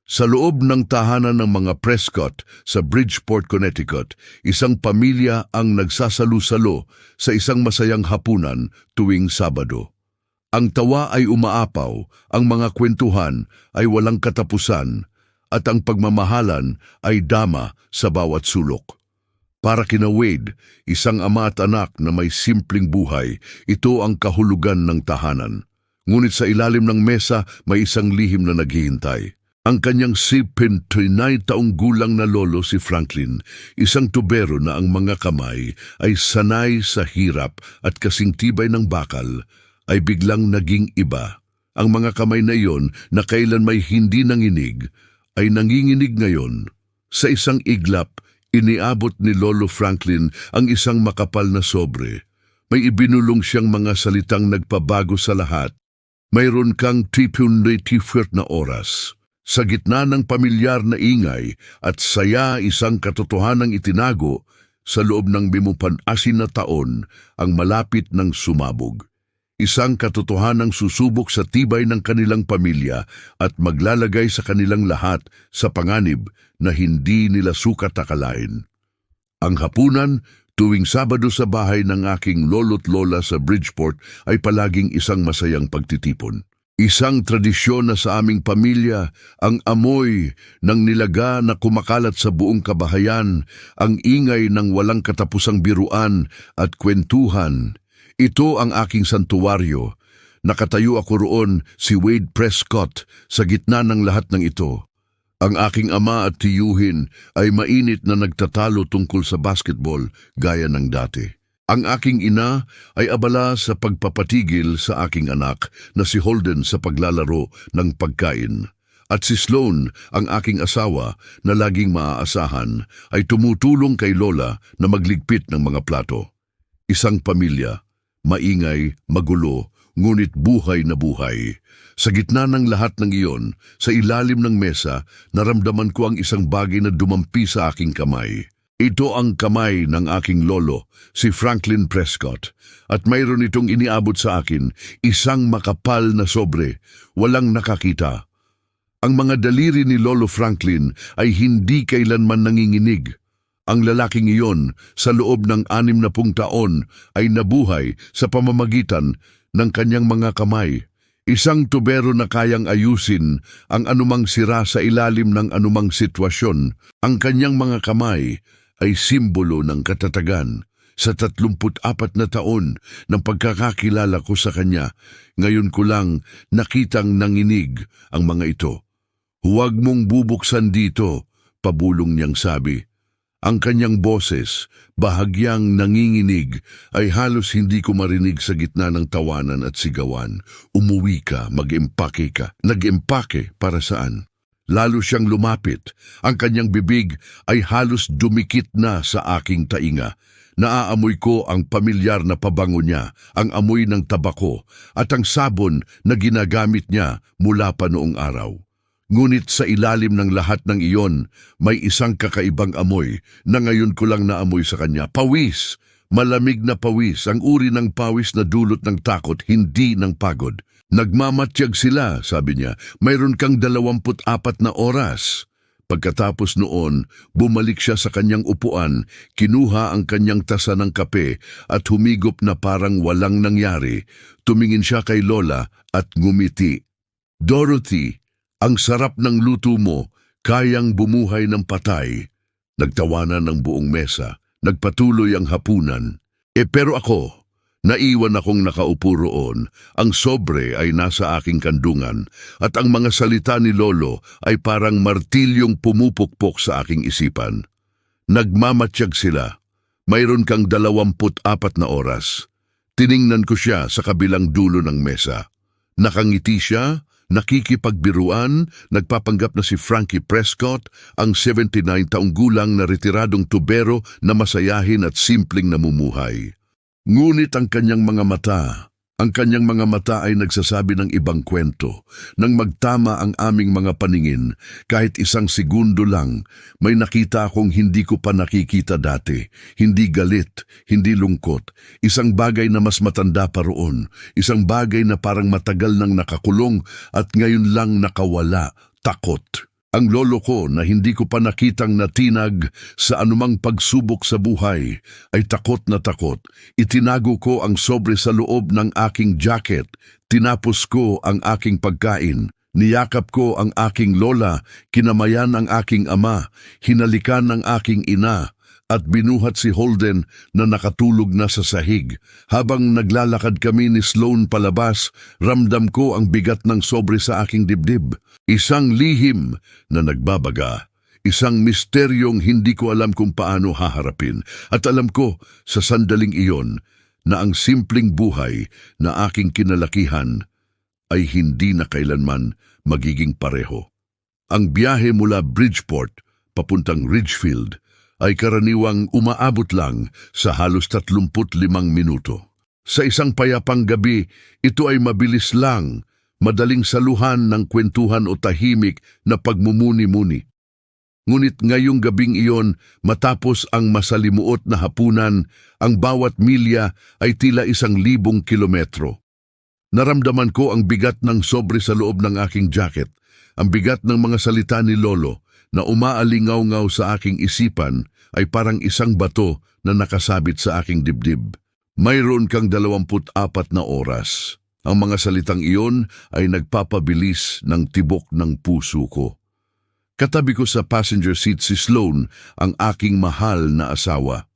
Sa loob ng tahanan ng mga Prescott sa Bridgeport, Connecticut, isang pamilya ang nagsasalu-salo sa isang masayang hapunan tuwing Sabado. Ang tawa ay umaapaw, ang mga kwentuhan ay walang katapusan, at ang pagmamahalan ay dama sa bawat sulok. Para kina Wade, isang ama at anak na may simpleng buhay, ito ang kahulugan ng tahanan. Ngunit sa ilalim ng mesa may isang lihim na naghihintay. Ang kanyang 79 taong gulang na lolo si Franklin, isang tubero na ang mga kamay ay sanay sa hirap at kasing tibay ng bakal, ay biglang naging iba. Ang mga kamay na iyon na kailan may hindi nanginig, ay nanginginig ngayon. Sa isang iglap, iniabot ni Lolo Franklin ang isang makapal na sobre. May ibinulong siyang mga salitang nagpabago sa lahat. Mayroon kang 24 na oras. Sa gitna ng pamilyar na ingay at saya, isang katotohanang itinago sa loob ng 58 na taon ang malapit ng sumabog. Isang katotohanang susubok sa tibay ng kanilang pamilya at maglalagay sa kanilang lahat sa panganib na hindi nila sukat akalain. Ang hapunan tuwing Sabado sa bahay ng aking lolo't lola sa Bridgeport ay palaging isang masayang pagtitipon. Isang tradisyon na sa aming pamilya, ang amoy ng nilaga na kumakalat sa buong kabahayan, ang ingay ng walang katapusang biruan at kwentuhan. Ito ang aking santuwaryo. Nakatayo ako roon, si Wade Prescott, sa gitna ng lahat ng ito. Ang aking ama at tiyuhin ay mainit na nagtatalo tungkol sa basketball gaya ng dati. Ang aking ina ay abala sa pagpapatigil sa aking anak na si Holden sa paglalaro ng pagkain. At si Sloan, ang aking asawa na laging maaasahan, ay tumutulong kay Lola na magligpit ng mga plato. Isang pamilya, maingay, magulo, ngunit buhay na buhay. Sa gitna ng lahat ng iyon, sa ilalim ng mesa, naramdaman ko ang isang bagay na dumampi sa aking kamay. Ito ang kamay ng aking lolo, si Franklin Prescott, at mayroon itong iniabot sa akin, isang makapal na sobre, walang nakakita. Ang mga daliri ni Lolo Franklin ay hindi kailanman nanginginig. Ang lalaking iyon, sa loob ng 60 taon, ay nabuhay sa pamamagitan ng kanyang mga kamay. Isang tubero na kayang ayusin ang anumang sira sa ilalim ng anumang sitwasyon. Ang kanyang mga kamay ay simbolo ng katatagan. Sa 34 na taon ng pagkakakilala ko sa kanya, ngayon ko lang nakitang nanginig ang mga ito. Huwag mong bubuksan dito, pabulong niyang sabi. Ang kanyang boses, bahagyang nanginginig, ay halos hindi ko marinig sa gitna ng tawanan at sigawan. Umuwi ka, mag-empake ka. Nag-empake para saan? Lalo siyang lumapit. Ang kanyang bibig ay halos dumikit na sa aking tainga. Naaamoy ko ang pamilyar na pabango niya, ang amoy ng tabako at ang sabon na ginagamit niya mula pa noong araw. Ngunit sa ilalim ng lahat ng iyon, may isang kakaibang amoy na ngayon ko lang naamoy sa kanya. Pawis! Malamig na pawis, ang uri ng pawis na dulot ng takot, hindi ng pagod. Nagmamatyag sila, sabi niya, mayroon kang 24 na oras. Pagkatapos noon, bumalik siya sa kanyang upuan, kinuha ang kanyang tasa ng kape at humigop na parang walang nangyari. Tumingin siya kay Lola at ngumiti. Dorothy, ang sarap ng luto mo, kayang bumuhay ng patay. Nagtawanan ng buong mesa, nagpatuloy ang hapunan. Pero ako, naiwan akong nakaupo roon, ang sobre ay nasa aking kandungan at ang mga salita ni Lolo ay parang martilyong pumupukpok sa aking isipan. Nagmamatsyag sila. Mayroon kang 24 na oras. Tiningnan ko siya sa kabilang dulo ng mesa. Nakangiti siya, nakikipagbiruan, nagpapanggap na si Frankie Prescott, ang 79 taong gulang na retiradong tubero na masayahin at simpleng namumuhay. Ngunit ang kanyang mga mata ay nagsasabi ng ibang kwento. Nang magtama ang aming mga paningin, kahit isang segundo lang, may nakita akong hindi ko pa nakikita dati. Hindi galit, hindi lungkot. Isang bagay na mas matanda pa roon. Isang bagay na parang matagal nang nakakulong at ngayon lang nakawala. Takot. Ang lolo ko na hindi ko pa nakitang natinag sa anumang pagsubok sa buhay ay takot na takot. Itinago ko ang sobre sa loob ng aking jacket, tinapos ko ang aking pagkain, niyakap ko ang aking lola, kinamayan ang aking ama, hinalikan ang aking ina, at binuhat si Holden na nakatulog na sa sahig. Habang naglalakad kami ni Sloan palabas, ramdam ko ang bigat ng sobre sa aking dibdib. Isang lihim na nagbabaga. Isang misteryong hindi ko alam kung paano haharapin. At alam ko sa sandaling iyon na ang simpleng buhay na aking kinalakihan ay hindi na kailanman magiging pareho. Ang biyahe mula Bridgeport papuntang Ridgefield ay karaniwang umaabot lang sa halos 35 minuto. Sa isang payapang gabi, ito ay mabilis lang, madaling saluhan ng kwentuhan o tahimik na pagmumuni-muni. Ngunit ngayong gabing iyon, matapos ang masalimuot na hapunan, ang bawat milya ay tila 1,000 kilometro. Naramdaman ko ang bigat ng sobre sa loob ng aking jacket, ang bigat ng mga salita ni Lolo, na umaalingaw-ngaw sa aking isipan ay parang isang bato na nakasabit sa aking dibdib. Mayroon kang 24 na oras. Ang mga salitang iyon ay nagpapabilis ng tibok ng puso ko. Katabi ko sa passenger seat si Sloan, ang aking mahal na asawa.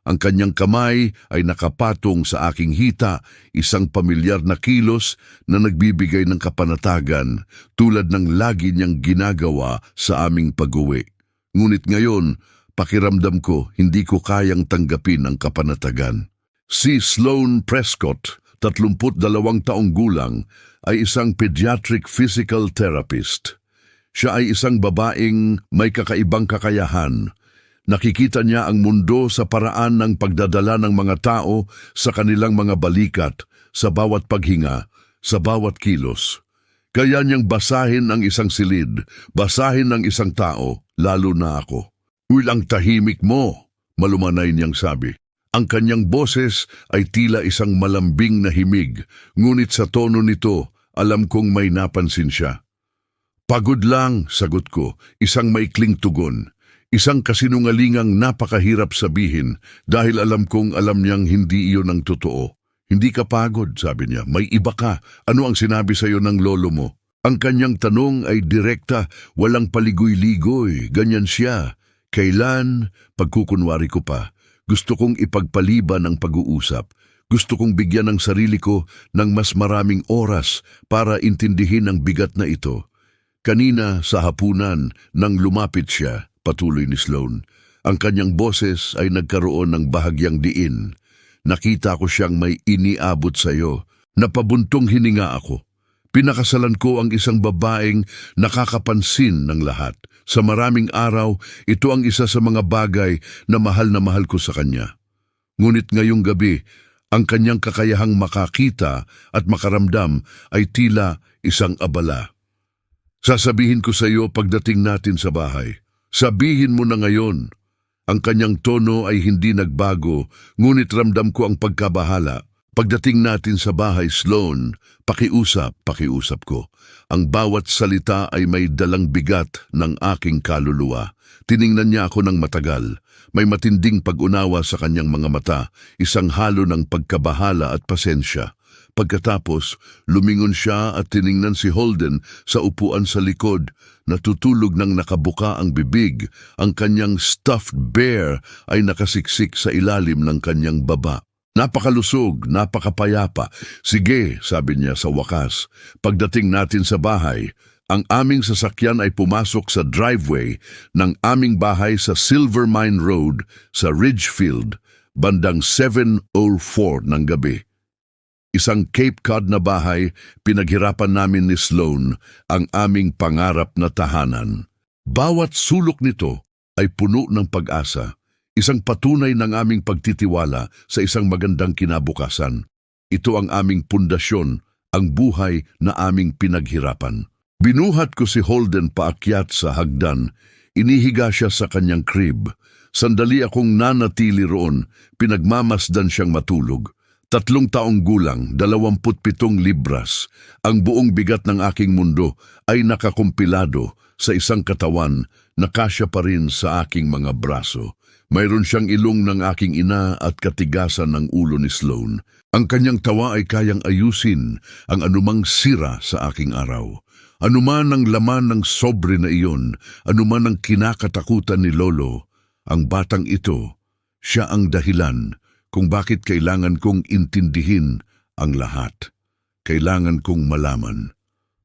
Ang kanyang kamay ay nakapatong sa aking hita, isang pamilyar na kilos na nagbibigay ng kapanatagan tulad ng lagi niyang ginagawa sa aming pag-uwi. Ngunit ngayon, pakiramdam ko hindi ko kayang tanggapin ang kapanatagan. Si Sloan Prescott, 32 taong gulang, ay isang pediatric physical therapist. Siya ay isang babaeng may kakaibang kakayahan. Nakikita niya ang mundo sa paraan ng pagdadala ng mga tao sa kanilang mga balikat, sa bawat paghinga, sa bawat kilos. Kaya niyang basahin ang isang silid, basahin ang isang tao, lalo na ako. "Ulang tahimik mo," malumanay niyang sabi. Ang kanyang boses ay tila isang malambing na himig, ngunit sa tono nito, alam kong may napansin siya. "Pagod lang," sagot ko, isang maikling tugon. Isang kasinungalingang napakahirap sabihin dahil alam kong alam niyang hindi iyon ang totoo. "Hindi ka pagod," sabi niya. "May iba ka. Ano ang sinabi sa iyo ng lolo mo?" Ang kanyang tanong ay direkta, walang paligoy-ligoy. Ganyan siya. Kailan? Pagkukunwari ko pa. Gusto kong ipagpaliban ang pag-uusap. Gusto kong bigyan ng sarili ko ng mas maraming oras para intindihin ang bigat na ito. Kanina sa hapunan, nang lumapit siya, patuloy ni Sloan, ang kanyang boses ay nagkaroon ng bahagyang diin. "Nakita ko siyang may iniabot sa iyo. Napabuntong hininga ako. Pinakasalan ko ang isang babaeng nakakapansin ng lahat. Sa maraming araw, ito ang isa sa mga bagay na mahal ko sa kanya. Ngunit ngayong gabi, ang kanyang kakayahang makakita at makaramdam ay tila isang abala. Sasabihin ko sa iyo pagdating natin sa bahay. Sabihin mo na ngayon." Ang kanyang tono ay hindi nagbago, ngunit ramdam ko ang pagkabahala. "Pagdating natin sa bahay, Sloan, pakiusap ko." Ang bawat salita ay may dalang bigat ng aking kaluluwa. Tiningnan niya ako ng matagal. May matinding pag-unawa sa kanyang mga mata, isang halo ng pagkabahala at pasensya. Pagkatapos, lumingon siya at tiningnan si Holden sa upuan sa likod, natutulog ng nakabuka ang bibig. Ang kanyang stuffed bear ay nakasiksik sa ilalim ng kanyang baba. "Napakalusog, napakapayapa. Sige," sabi niya sa wakas. Pagdating natin sa bahay, ang aming sasakyan ay pumasok sa driveway ng aming bahay sa Silver Mine Road sa Ridgefield, bandang 7:04 ng gabi. Isang Cape Cod na bahay, pinaghirapan namin ni Sloan ang aming pangarap na tahanan. Bawat sulok nito ay puno ng pag-asa, isang patunay ng aming pagtitiwala sa isang magandang kinabukasan. Ito ang aming pundasyon, ang buhay na aming pinaghirapan. Binuhat ko si Holden paakyat sa hagdan. Inihiga siya sa kanyang crib. Sandali akong nanatili roon, pinagmamasdan siyang matulog. 3 taong gulang, 27 libras. Ang buong bigat ng aking mundo ay nakakumpilado sa isang katawan na kasya pa rin sa aking mga braso. Mayroon siyang ilong ng aking ina at katigasan ng ulo ni Sloan. Ang kanyang tawa ay kayang ayusin ang anumang sira sa aking araw. Anuman ang laman ng sobre na iyon, anuman ang kinakatakutan ni Lolo, ang batang ito, siya ang dahilan kung bakit kailangan kong intindihin ang lahat. Kailangan kong malaman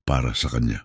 para sa kanya.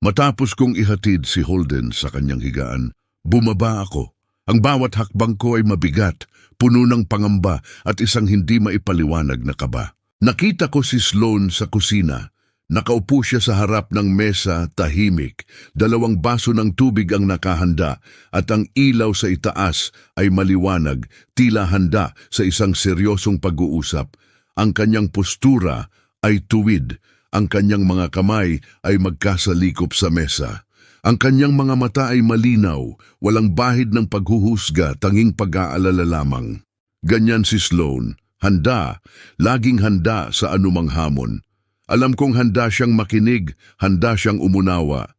Matapos kong ihatid si Holden sa kanyang higaan, bumaba ako. Ang bawat hakbang ko ay mabigat, puno ng pangamba at isang hindi maipaliwanag na kaba. Nakita ko si Sloan sa kusina. Nakaupo siya sa harap ng mesa, tahimik. 2 baso ng tubig ang nakahanda at ang ilaw sa itaas ay maliwanag, tila handa sa isang seryosong pag-uusap. Ang kanyang postura ay tuwid. Ang kanyang mga kamay ay magkasalikop sa mesa. Ang kanyang mga mata ay malinaw, walang bahid ng paghuhusga, tanging pag-aalala lamang. Ganyan si Sloan, handa, laging handa sa anumang hamon. Alam kong handa siyang makinig, handa siyang umunawa.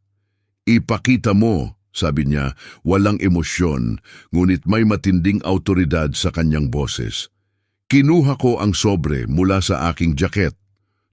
Ipakita mo, sabi niya, walang emosyon, ngunit may matinding autoridad sa kanyang boses. Kinuha ko ang sobre mula sa aking jacket.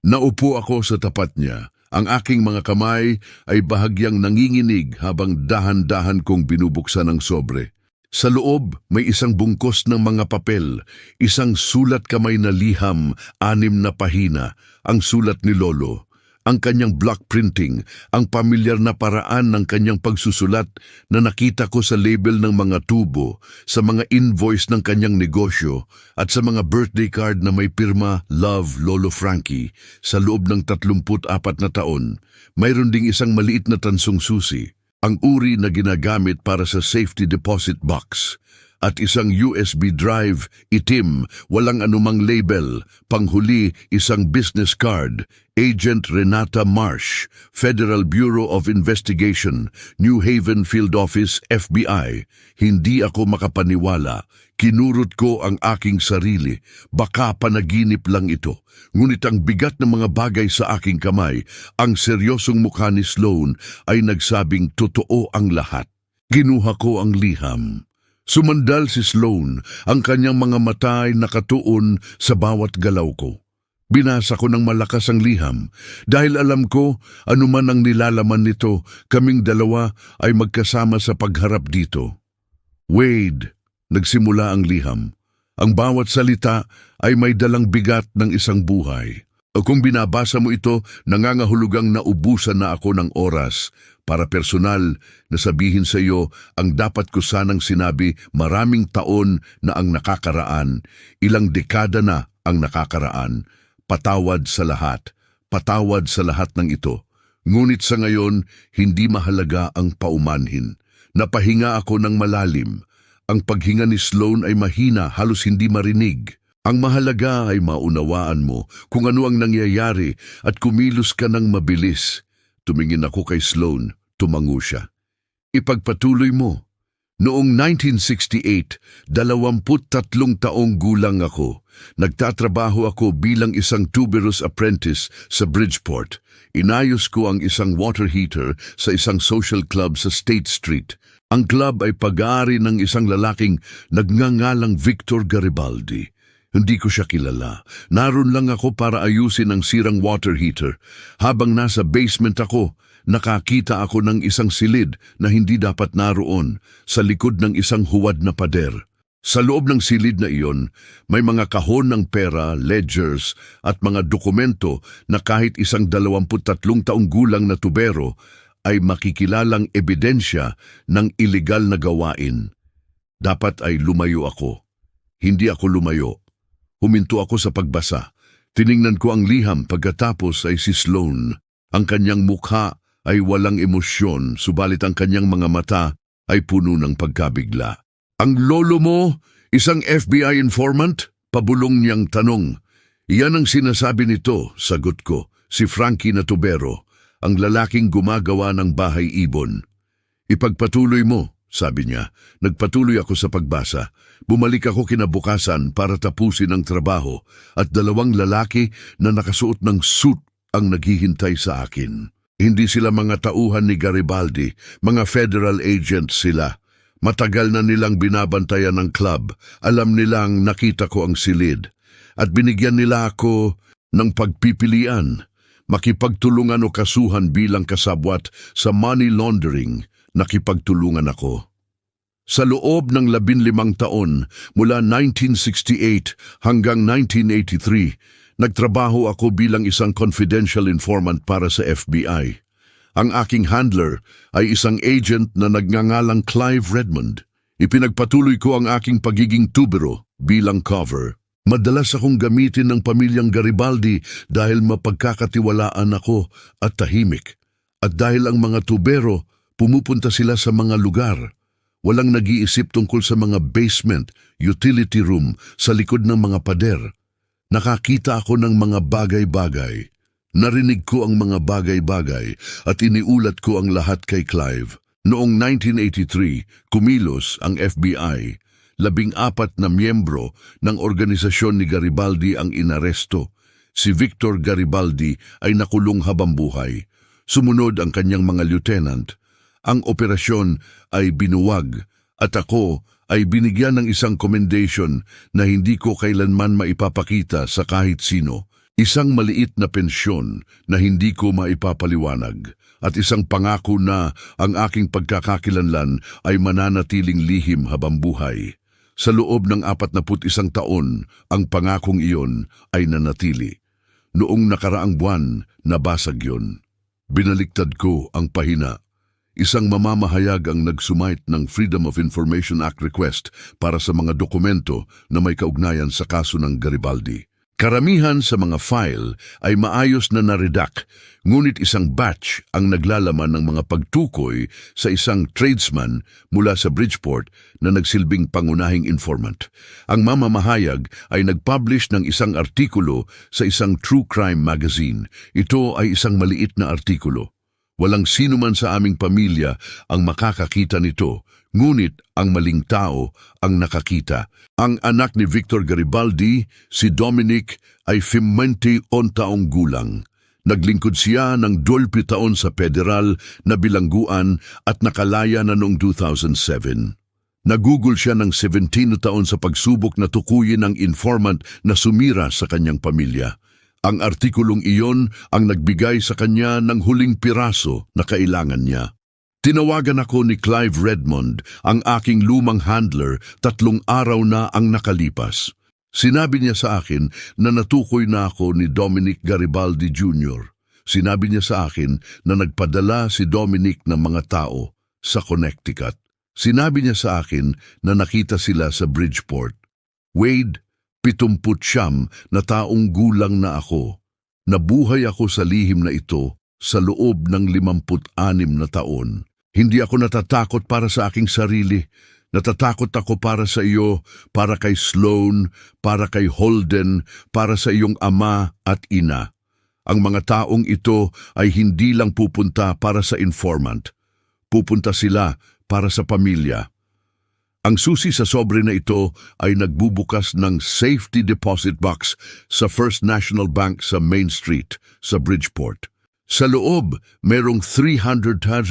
Naupo ako sa tapat niya. Ang aking mga kamay ay bahagyang nanginginig habang dahan-dahan kong binubuksan ang sobre. Sa loob, may isang bungkos ng mga papel, isang sulat kamay na liham, 6 na pahina, ang sulat ni Lolo, ang kanyang block printing, ang pamilyar na paraan ng kanyang pagsusulat na nakita ko sa label ng mga tubo, sa mga invoice ng kanyang negosyo, at sa mga birthday card na may pirma Love Lolo Frankie. Sa loob ng 34 na taon, mayroon ding isang maliit na tansong susi, ang uri na ginagamit para sa safety deposit box, at isang USB drive, itim, walang anumang label, panghuli isang business card, Agent Renata Marsh, Federal Bureau of Investigation, New Haven Field Office, FBI. Hindi ako makapaniwala. Kinurot ko ang aking sarili. Baka panaginip lang ito. Ngunit ang bigat ng mga bagay sa aking kamay, ang seryosong mukha ni Sloan ay nagsabing totoo ang lahat. Ginuha ko ang liham. Sumandal si Sloan, ang kanyang mga mata ay nakatuon sa bawat galaw ko. Binasa ko ng malakas ang liham dahil alam ko anuman ang nilalaman nito, kaming dalawa ay magkasama sa pagharap dito. Wade, nagsimula ang liham. Ang bawat salita ay may dalang bigat ng isang buhay. O kung binabasa mo ito, nangangahulugang naubusan na ako ng oras para personal na sabihin sa iyo ang dapat ko sanang sinabi maraming taon na ang nakakaraan, ilang dekada na ang nakakaraan. Patawad sa lahat ng ito. Ngunit sa ngayon, hindi mahalaga ang paumanhin. Napahinga ako ng malalim. Ang paghinga ni Sloan ay mahina, halos hindi marinig. Ang mahalaga ay maunawaan mo kung ano ang nangyayari at kumilos ka ng mabilis. Tumingin ako kay Sloan, tumango siya. Ipagpatuloy mo. Noong 1968, 23 taong gulang ako. Nagtatrabaho ako bilang isang tuberous apprentice sa Bridgeport. Inayos ko ang isang water heater sa isang social club sa State Street. Ang club ay pag-aari ng isang lalaking nagngangalang Victor Garibaldi. Hindi ko siya kilala. Naroon lang ako para ayusin ang sirang water heater. Habang nasa basement ako, nakakita ako ng isang silid na hindi dapat naroon sa likod ng isang huwad na pader. Sa loob ng silid na iyon, may mga kahon ng pera, ledgers at mga dokumento na kahit isang 23 taong gulang na tubero ay makikilalang ebidensya ng iligal na gawain. Dapat ay lumayo ako. Hindi ako lumayo. Huminto ako sa pagbasa. Tiningnan ko ang liham pagkatapos ay si Sloan. Ang kanyang mukha ay walang emosyon, subalit ang kanyang mga mata ay puno ng pagkabigla. Ang lolo mo, isang FBI informant? Pabulong niyang tanong. Iyan ang sinasabi nito, sagot ko, si Frankie na tubero, ang lalaking gumagawa ng bahay ibon. Ipagpatuloy mo, sabi niya. Nagpatuloy ako sa pagbasa. Bumalik ako kinabukasan para tapusin ang trabaho at 2 lalaki na nakasuot ng suit ang naghihintay sa akin. Hindi sila mga tauhan ni Garibaldi, mga federal agents sila. Matagal na nilang binabantayan ng club. Alam nilang nakita ko ang silid. At binigyan nila ako ng pagpipilian. Makipagtulungan o kasuhan bilang kasabwat sa money laundering, nakipagtulungan ako. Sa loob ng 15 taon, mula 1968 hanggang 1983, nagtrabaho ako bilang isang confidential informant para sa FBI. Ang aking handler ay isang agent na nagngangalang Clive Redmond. Ipinagpatuloy ko ang aking pagiging tubero bilang cover. Madalas akong gamitin ng pamilyang Garibaldi dahil mapagkakatiwalaan ako at tahimik. At dahil ang mga tubero, pumupunta sila sa mga lugar. Walang nag-iisip tungkol sa mga basement, utility room, sa likod ng mga pader. Nakakita ako ng mga bagay-bagay. Narinig ko ang mga bagay-bagay at iniulat ko ang lahat kay Clive. Noong 1983, kumilos ang FBI. 14 na miyembro ng organisasyon ni Garibaldi ang inaresto. Si Victor Garibaldi ay nakulong habang buhay. Sumunod ang kanyang mga lieutenant. Ang operasyon ay binuwag at ako ay binigyan ng isang commendation na hindi ko kailanman maipapakita sa kahit sino. Isang maliit na pensyon na hindi ko maipapaliwanag at isang pangako na ang aking pagkakakilanlan ay mananatiling lihim habang buhay. Sa loob ng 41 taon, ang pangakong iyon ay nanatili. Noong nakaraang buwan, nabasag yun. Binaliktad ko ang pahina. Isang mamamahayag ang nagsumite ng Freedom of Information Act request para sa mga dokumento na may kaugnayan sa kaso ng Garibaldi. Karamihan sa mga file ay maayos na naredact, ngunit isang batch ang naglalaman ng mga pagtukoy sa isang tradesman mula sa Bridgeport na nagsilbing pangunahing informant. Ang mamamahayag ay nagpublish ng isang artikulo sa isang true crime magazine. Ito ay isang maliit na artikulo. Walang sino man sa aming pamilya ang makakakita nito, ngunit ang maling tao ang nakakita. Ang anak ni Victor Garibaldi, si Dominic, ay 51 taong gulang. Naglingkod siya ng 12 taon sa federal na bilangguan at nakalaya na noong 2007. Nagugol siya ng 17 taon sa pagsubok na tukuyin ang informant na sumira sa kanyang pamilya. Ang artikulong iyon ang nagbigay sa kanya ng huling piraso na kailangan niya. Tinawagan ako ni Clive Redmond, ang aking lumang handler, 3 araw na ang nakalipas. Sinabi niya sa akin na natukoy na ako ni Dominic Garibaldi Jr. Sinabi niya sa akin na nagpadala si Dominic ng mga tao sa Connecticut. Sinabi niya sa akin na nakita sila sa Bridgeport. Wade, 79 na taong gulang na ako. Nabuhay ako sa lihim na ito sa loob ng 56 na taon. Hindi ako natatakot para sa aking sarili. Natatakot ako para sa iyo, para kay Sloan, para kay Holden, para sa iyong ama at ina. Ang mga taong ito ay hindi lang pupunta para sa informant. Pupunta sila para sa pamilya. Ang susi sa sobre na ito ay nagbubukas ng safety deposit box sa First National Bank sa Main Street sa Bridgeport. Sa loob, merong 385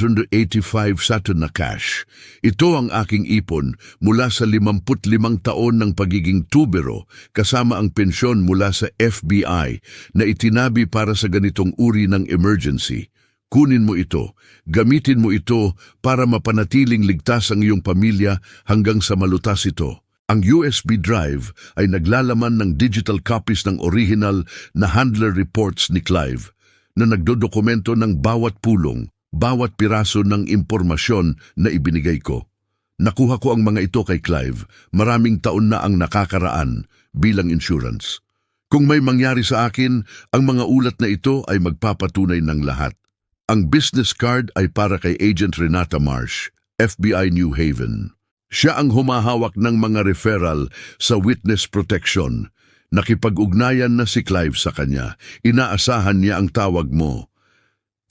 satin na cash. Ito ang aking ipon mula sa 55 taon ng pagiging tubero kasama ang pensyon mula sa FBI na itinabi para sa ganitong uri ng emergency. Kunin mo ito, gamitin mo ito para mapanatiling ligtas ang iyong pamilya hanggang sa malutas ito. Ang USB drive ay naglalaman ng digital copies ng original na handler reports ni Clive na nagdodokumento ng bawat pulong, bawat piraso ng impormasyon na ibinigay ko. Nakuha ko ang mga ito kay Clive, maraming taon na ang nakakaraan bilang insurance. Kung may mangyari sa akin, ang mga ulat na ito ay magpapatunay ng lahat. Ang business card ay para kay Agent Renata Marsh, FBI New Haven. Siya ang humahawak ng mga referral sa witness protection. Nakipag-ugnayan na si Clive sa kanya. Inaasahan niya ang tawag mo.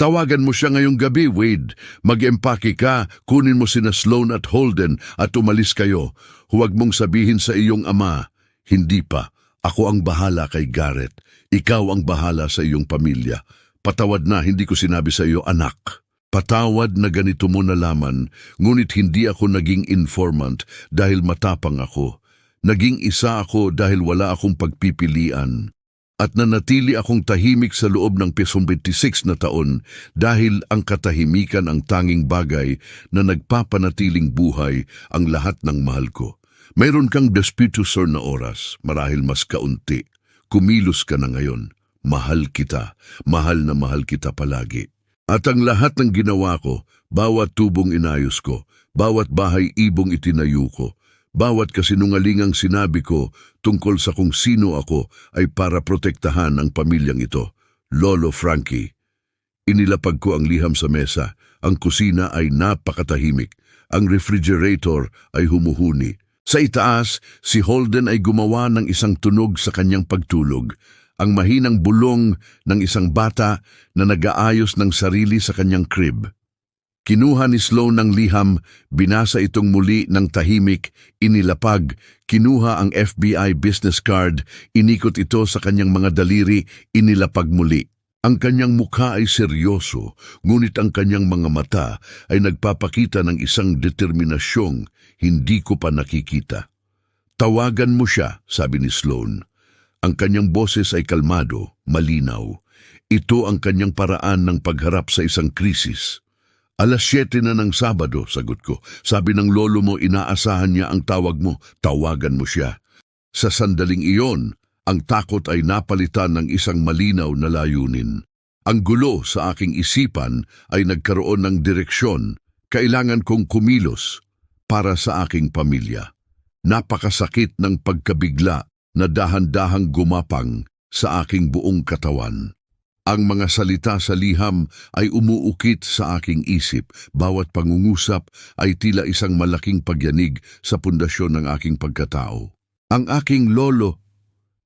Tawagan mo siya ngayong gabi, Wade. Mag-empake ka, kunin mo sina Sloan at Holden at umalis kayo. Huwag mong sabihin sa iyong ama, hindi pa. Ako ang bahala kay Garrett. Ikaw ang bahala sa iyong pamilya. Patawad na, hindi ko sinabi sa iyo, anak. Patawad na ganito mo nalaman, ngunit hindi ako naging informant dahil matapang ako. Naging isa ako dahil wala akong pagpipilian. At nanatili akong tahimik sa loob ng 26 na taon dahil ang katahimikan ang tanging bagay na nagpapanatiling buhay ang lahat ng mahal ko. Mayroon kang desputusor na oras, marahil mas kaunti. Kumilos ka na ngayon. Mahal kita palagi. At ang lahat ng ginawa ko, bawat tubong inayos ko, bawat bahay ibong itinayo ko, bawat kasinungalingang sinabi ko tungkol sa kung sino ako ay para protektahan ang pamilyang ito. Lolo Frankie, inilapag ko ang liham sa mesa, ang kusina ay napakatahimik, ang refrigerator ay humuhuni. Sa itaas, si Holden ay gumawa ng isang tunog sa kanyang pagtulog, ang mahinang bulong ng isang bata na nag-aayos ng sarili sa kanyang crib. Kinuha ni Sloan ng liham, binasa itong muli ng tahimik, inilapag, kinuha ang FBI business card, inikot ito sa kanyang mga daliri, inilapag muli. Ang kanyang mukha ay seryoso, ngunit ang kanyang mga mata ay nagpapakita ng isang determinasyong hindi ko pa nakikita. Tawagan mo siya, sabi ni Sloan. Ang kanyang boses ay kalmado, malinaw. Ito ang kanyang paraan ng pagharap sa isang krisis. 7:00 na ng Sabado, sagot ko. Sabi ng lolo mo, inaasahan niya ang tawag mo. Tawagan mo siya. Sa sandaling iyon, ang takot ay napalitan ng isang malinaw na layunin. Ang gulo sa aking isipan ay nagkaroon ng direksyon. Kailangan kong kumilos para sa aking pamilya. Napakasakit ng pagkabigla na dahan-dahang gumapang sa aking buong katawan. Ang mga salita sa liham ay umuukit sa aking isip. Bawat pangungusap ay tila isang malaking pagyanig sa pundasyon ng aking pagkatao. Ang aking lolo,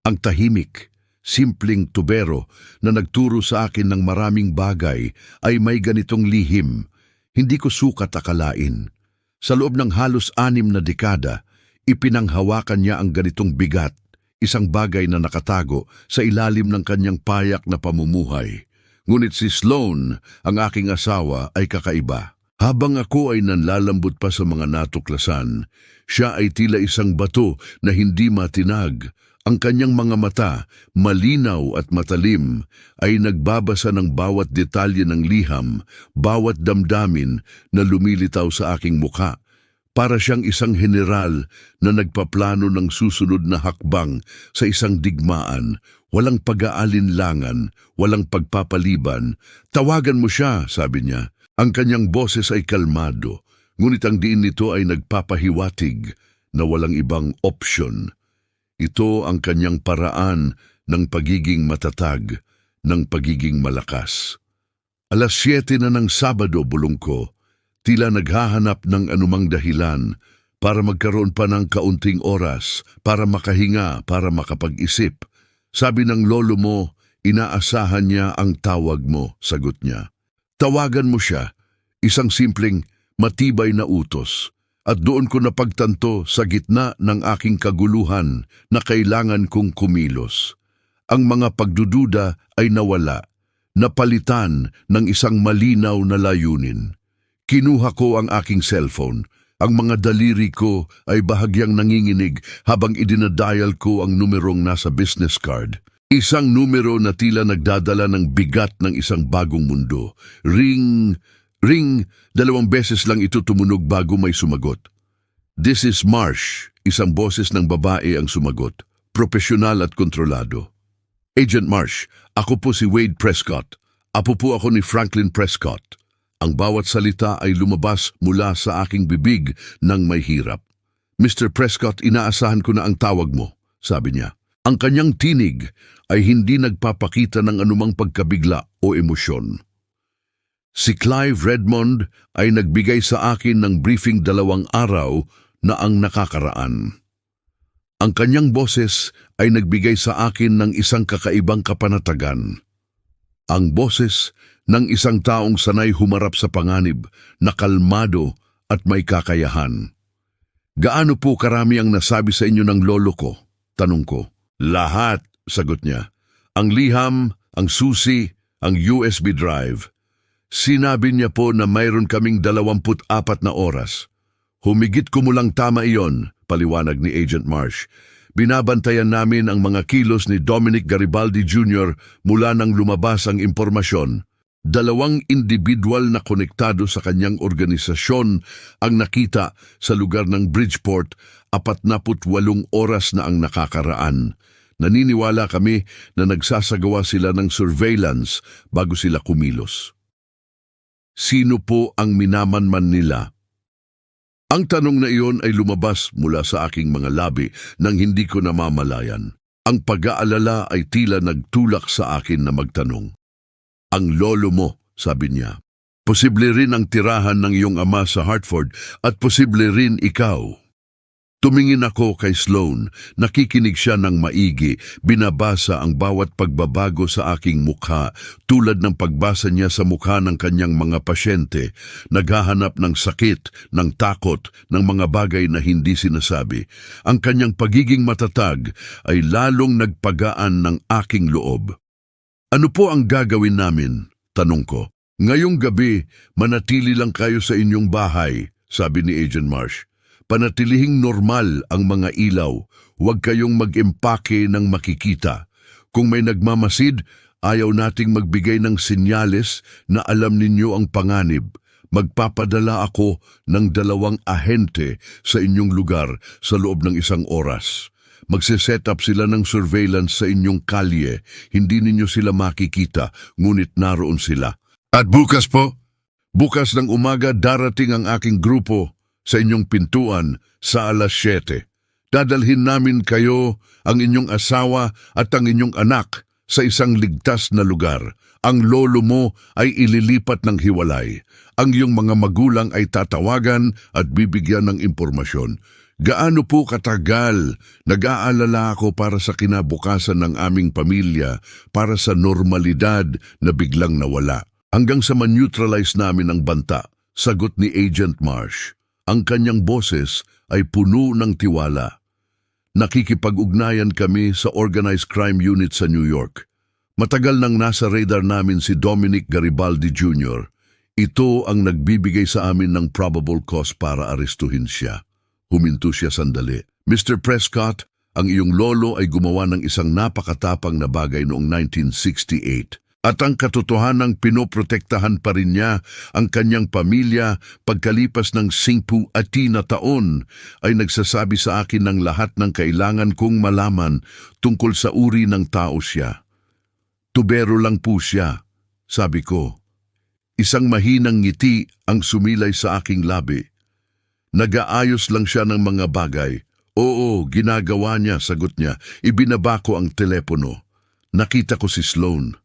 ang tahimik, simpleng tubero na nagturo sa akin ng maraming bagay ay may ganitong lihim. Hindi ko sukat akalain. Sa loob ng halos 6 na dekada, ipinanghawakan niya ang ganitong bigat. Isang bagay na nakatago sa ilalim ng kanyang payak na pamumuhay. Ngunit si Sloan, ang aking asawa, ay kakaiba. Habang ako ay nanlalambot pa sa mga natuklasan, siya ay tila isang bato na hindi matinag. Ang kanyang mga mata, malinaw at matalim, ay nagbabasa ng bawat detalye ng liham, bawat damdamin na lumilitaw sa aking mukha. Para siyang isang general na nagpaplano ng susunod na hakbang sa isang digmaan, walang pag-aalinlangan, walang pagpapaliban. Tawagan mo siya, sabi niya. Ang kanyang boses ay kalmado, ngunit ang diin nito ay nagpapahiwatig na walang ibang opsyon. Ito ang kanyang paraan ng pagiging matatag, ng pagiging malakas. 7:00 na ng Sabado, bulong ko. Tila naghahanap ng anumang dahilan para magkaroon pa ng kaunting oras, para makahinga, para makapag-isip. Sabi ng lolo mo, inaasahan niya ang tawag mo, sagot niya. Tawagan mo siya, isang simpleng, matibay na utos. At doon ko napagtanto sa gitna ng aking kaguluhan na kailangan kong kumilos. Ang mga pagdududa ay nawala, napalitan ng isang malinaw na layunin. Kinuha ko ang aking cellphone. Ang mga daliri ko ay bahagyang nanginginig habang idinadial ko ang numerong nasa business card. Isang numero na tila nagdadala ng bigat ng isang bagong mundo. Ring, ring, 2 beses lang ito tumunog bago may sumagot. This is Marsh, isang boses ng babae ang sumagot. Profesional at kontrolado. Agent Marsh, ako po si Wade Prescott. Apo po ako ni Franklin Prescott. Ang bawat salita ay lumabas mula sa aking bibig ng may hirap. Mr. Prescott, inaasahan ko na ang tawag mo, sabi niya. Ang kanyang tinig ay hindi nagpapakita ng anumang pagkabigla o emosyon. Si Clive Redmond ay nagbigay sa akin ng briefing 2 araw na ang nakakaraan. Ang kanyang boses ay nagbigay sa akin ng isang kakaibang kapanatagan. Ang boses ng isang taong sanay humarap sa panganib, na kalmado at may kakayahan. Gaano po karami ang nasabi sa inyo ng lolo ko? Tanong ko. Lahat, sagot niya. Ang liham, ang susi, ang USB drive. Sinabi niya po na mayroon kaming 24 na oras. Humigit kumulang tama iyon, paliwanag ni Agent Marsh. Binabantayan namin ang mga kilos ni Dominic Garibaldi Jr. mula nang lumabas ang impormasyon. 2 individual na konektado sa kanyang organisasyon ang nakita sa lugar ng Bridgeport, 48 oras na ang nakakaraan. Naniniwala kami na nagsasagawa sila ng surveillance bago sila kumilos. Sino po ang minamanman nila? Ang tanong na iyon ay lumabas mula sa aking mga labi nang hindi ko namamalayan. Ang pag-aalala ay tila nagtulak sa akin na magtanong. Ang lolo mo, sabi niya. Posible rin ang tirahan ng iyong ama sa Hartford at posible rin ikaw. Tumingin ako kay Sloan, nakikinig siya ng maigi, binabasa ang bawat pagbabago sa aking mukha tulad ng pagbasa niya sa mukha ng kanyang mga pasyente, naghahanap ng sakit, ng takot, ng mga bagay na hindi sinasabi. Ang kanyang pagiging matatag ay lalong nagpagaan ng aking loob. Ano po ang gagawin namin? Tanong ko. Ngayong gabi, manatili lang kayo sa inyong bahay, sabi ni Agent Marsh. Panatilihing normal ang mga ilaw, huwag kayong mag-impake ng makikita. Kung may nagmamasid, ayaw nating magbigay ng senyales na alam ninyo ang panganib. Magpapadala ako ng 2 ahente sa inyong lugar sa loob ng 1 oras. Magse-set up sila ng surveillance sa inyong kalye. Hindi ninyo sila makikita, ngunit naroon sila. At bukas po? Bukas ng umaga darating ang aking grupo sa inyong pintuan sa 7:00. Dadalhin namin kayo, ang inyong asawa at ang inyong anak sa isang ligtas na lugar. Ang lolo mo ay ililipat ng hiwalay. Ang iyong mga magulang ay tatawagan at bibigyan ng impormasyon. Gaano po katagal? Nag-aalala ako para sa kinabukasan ng aming pamilya, para sa normalidad na biglang nawala. Hanggang sa man-neutralize namin ang banta, sagot ni Agent Marsh. Ang kanyang boses ay puno ng tiwala. Nakikipag-ugnayan kami sa Organized Crime Unit sa New York. Matagal nang nasa radar namin si Dominic Garibaldi Jr. Ito ang nagbibigay sa amin ng probable cause para arestuhin siya. Huminto siya sandali. Mr. Prescott, ang iyong lolo ay gumawa ng isang napakatapang na bagay noong 1968. At ang katotohanang pinoprotektahan pa rin niya ang kanyang pamilya pagkalipas ng 10 na taon ay nagsasabi sa akin ng lahat ng kailangan kong malaman tungkol sa uri ng tao siya. Tubero lang po siya, sabi ko. Isang mahinang ngiti ang sumilay sa aking labi. Nag-aayos lang siya ng mga bagay. Oo, ginagawa niya, sagot niya. Ibinaba ko ang telepono. Nakita ko si Sloan.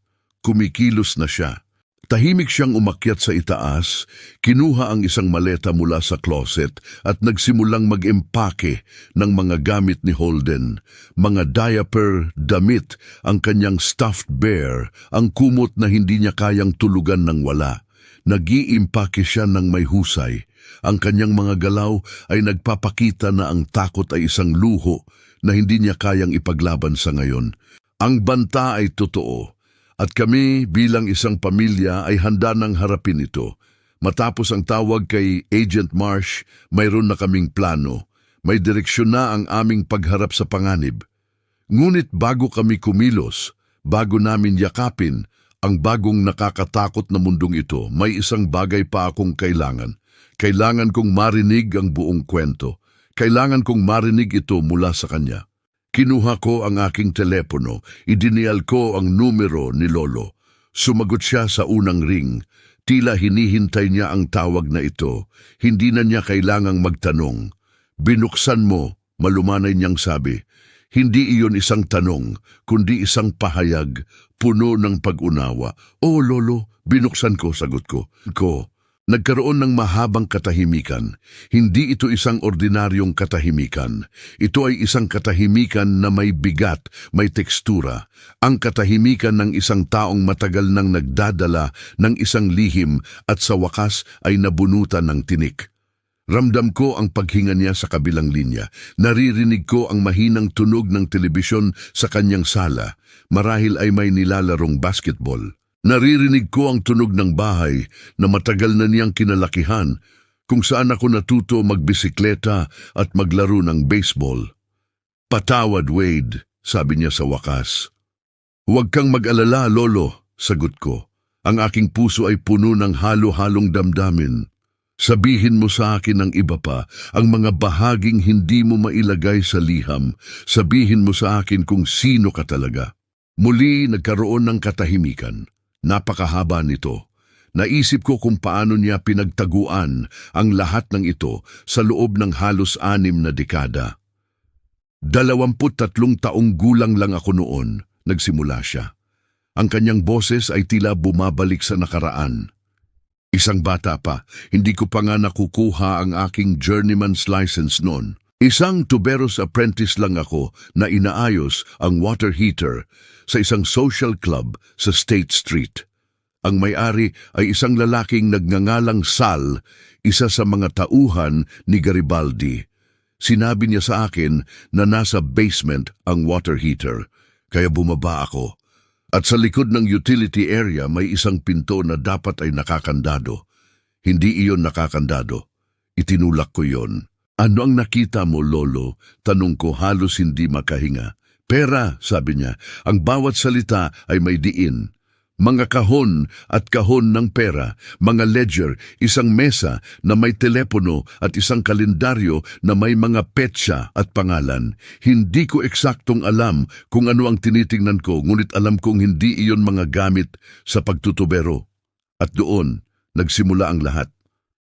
Kumikilos na siya. Tahimik siyang umakyat sa itaas, kinuha ang isang maleta mula sa closet at nagsimulang mag-empake ng mga gamit ni Holden. Mga diaper, damit, ang kanyang stuffed bear, ang kumot na hindi niya kayang tulugan ng wala. Nag-iimpake siya ng may husay. Ang kanyang mga galaw ay nagpapakita na ang takot ay isang luho na hindi niya kayang ipaglaban sa ngayon. Ang banta ay totoo. At kami bilang isang pamilya ay handa nang harapin ito. Matapos ang tawag kay Agent Marsh, mayroon na kaming plano. May direksyon na ang aming pagharap sa panganib. Ngunit bago kami kumilos, bago namin yakapin ang bagong nakakatakot na mundong ito, may isang bagay pa akong kailangan. Kailangan kong marinig ang buong kwento. Kailangan kong marinig ito mula sa kanya. Kinuha ko ang aking telepono, idinial ko ang numero ni Lolo. Sumagot siya sa unang ring. Tila hinihintay niya ang tawag na ito. Hindi na niya kailangang magtanong. Binuksan mo, malumanay niyang sabi. Hindi iyon isang tanong, kundi isang pahayag, puno ng pag-unawa. Oh, Lolo, binuksan ko, sagot ko. Nagkaroon ng mahabang katahimikan. Hindi ito isang ordinaryong katahimikan. Ito ay isang katahimikan na may bigat, may tekstura. Ang katahimikan ng isang taong matagal nang nagdadala ng isang lihim at sa wakas ay nabunutan ng tinik. Ramdam ko ang paghinga niya sa kabilang linya. Naririnig ko ang mahinang tunog ng telebisyon sa kanyang sala. Marahil ay may nilalarong basketball. Naririnig ko ang tunog ng bahay na matagal na niyang kinalakihan kung saan ako natuto magbisikleta at maglaro ng baseball. Patawad, Wade, sabi niya sa wakas. Huwag kang mag-alala, Lolo, sagot ko. Ang aking puso ay puno ng halo-halong damdamin. Sabihin mo sa akin ng iba pa ang mga bahaging hindi mo mailagay sa liham. Sabihin mo sa akin kung sino ka talaga. Muli nagkaroon ng katahimikan. Napakahaba nito. Naisip ko kung paano niya pinagtaguan ang lahat ng ito sa loob ng halos 6 na dekada. 23 taong gulang lang ako noon, nagsimula siya. Ang kanyang boses ay tila bumabalik sa nakaraan. Isang bata pa, hindi ko pa nga nakukuha ang aking journeyman's license noon. Isang tuberos apprentice lang ako na inaayos ang water heater sa isang social club sa State Street. Ang may-ari ay isang lalaking nagngangalang Sal, isa sa mga tauhan ni Garibaldi. Sinabi niya sa akin na nasa basement ang water heater, kaya bumaba ako. At sa likod ng utility area may isang pinto na dapat ay nakakandado. Hindi iyon nakakandado. Itinulak ko yon. Ano ang nakita mo, Lolo? Tanong ko halos hindi makahinga. Pera, sabi niya. Ang bawat salita ay may diin. Mga kahon at kahon ng pera, mga ledger, isang mesa na may telepono at isang kalendaryo na may mga petsa at pangalan. Hindi ko eksaktong alam kung ano ang tinitingnan ko, ngunit alam kong hindi iyon mga gamit sa pagtutubero. At doon, nagsimula ang lahat.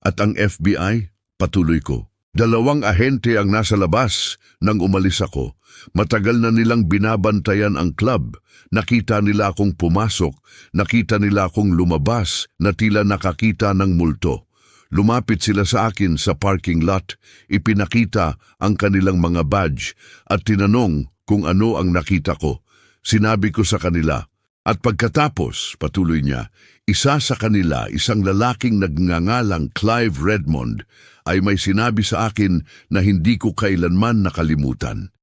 At ang FBI, patuloy ko. 2 ahente ang nasa labas nang umalis ako. Matagal na nilang binabantayan ang club. Nakita nila akong pumasok, nakita nila akong lumabas na tila nakakita ng multo. Lumapit sila sa akin sa parking lot, ipinakita ang kanilang mga badge at tinanong kung ano ang nakita ko. Sinabi ko sa kanila. At pagkatapos, patuloy niya, isa sa kanila, isang lalaking nagngangalang Clive Redmond, ay may sinabi sa akin na hindi ko kailanman nakalimutan.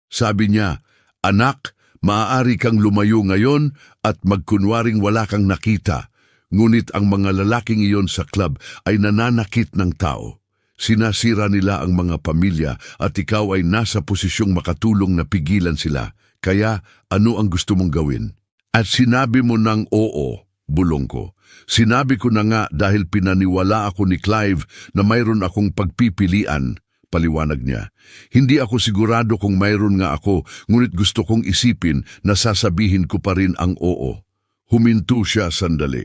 Sabi niya, "Anak, maaari kang lumayo ngayon at magkunwaring wala kang nakita, ngunit ang mga lalaking iyon sa club ay nananakit ng tao. Sinasira nila ang mga pamilya at ikaw ay nasa posisyong makatulong na pigilan sila. Kaya ano ang gusto mong gawin?" At sinabi mo ng oo, bulong ko. Sinabi ko na nga dahil pinaniwala ako ni Clive na mayroon akong pagpipilian, paliwanag niya. Hindi ako sigurado kung mayroon nga ako, ngunit gusto kong isipin na sasabihin ko pa rin ang oo. Huminto siya sandali.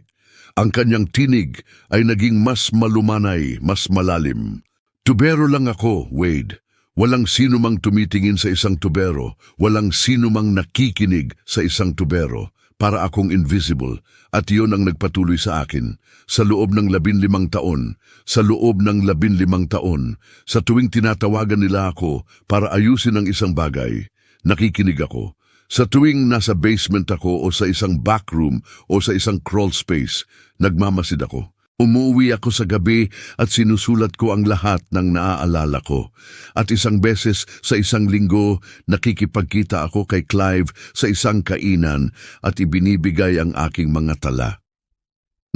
Ang kanyang tinig ay naging mas malumanay, mas malalim. Tubero lang ako, Wade. Walang sino mang tumitingin sa isang tubero, walang sino mang nakikinig sa isang tubero. Para akong invisible, at iyon ang nagpatuloy sa akin. Sa loob ng 15 taon, sa loob ng 15 taon, sa tuwing tinatawagan nila ako para ayusin ang isang bagay, nakikinig ako. Sa tuwing nasa basement ako o sa isang backroom o sa isang crawl space, nagmamasid ako. Umuwi ako sa gabi at sinusulat ko ang lahat ng naaalala ko. At isang beses sa isang linggo, nakikipagkita ako kay Clive sa isang kainan at ibinibigay ang aking mga tala.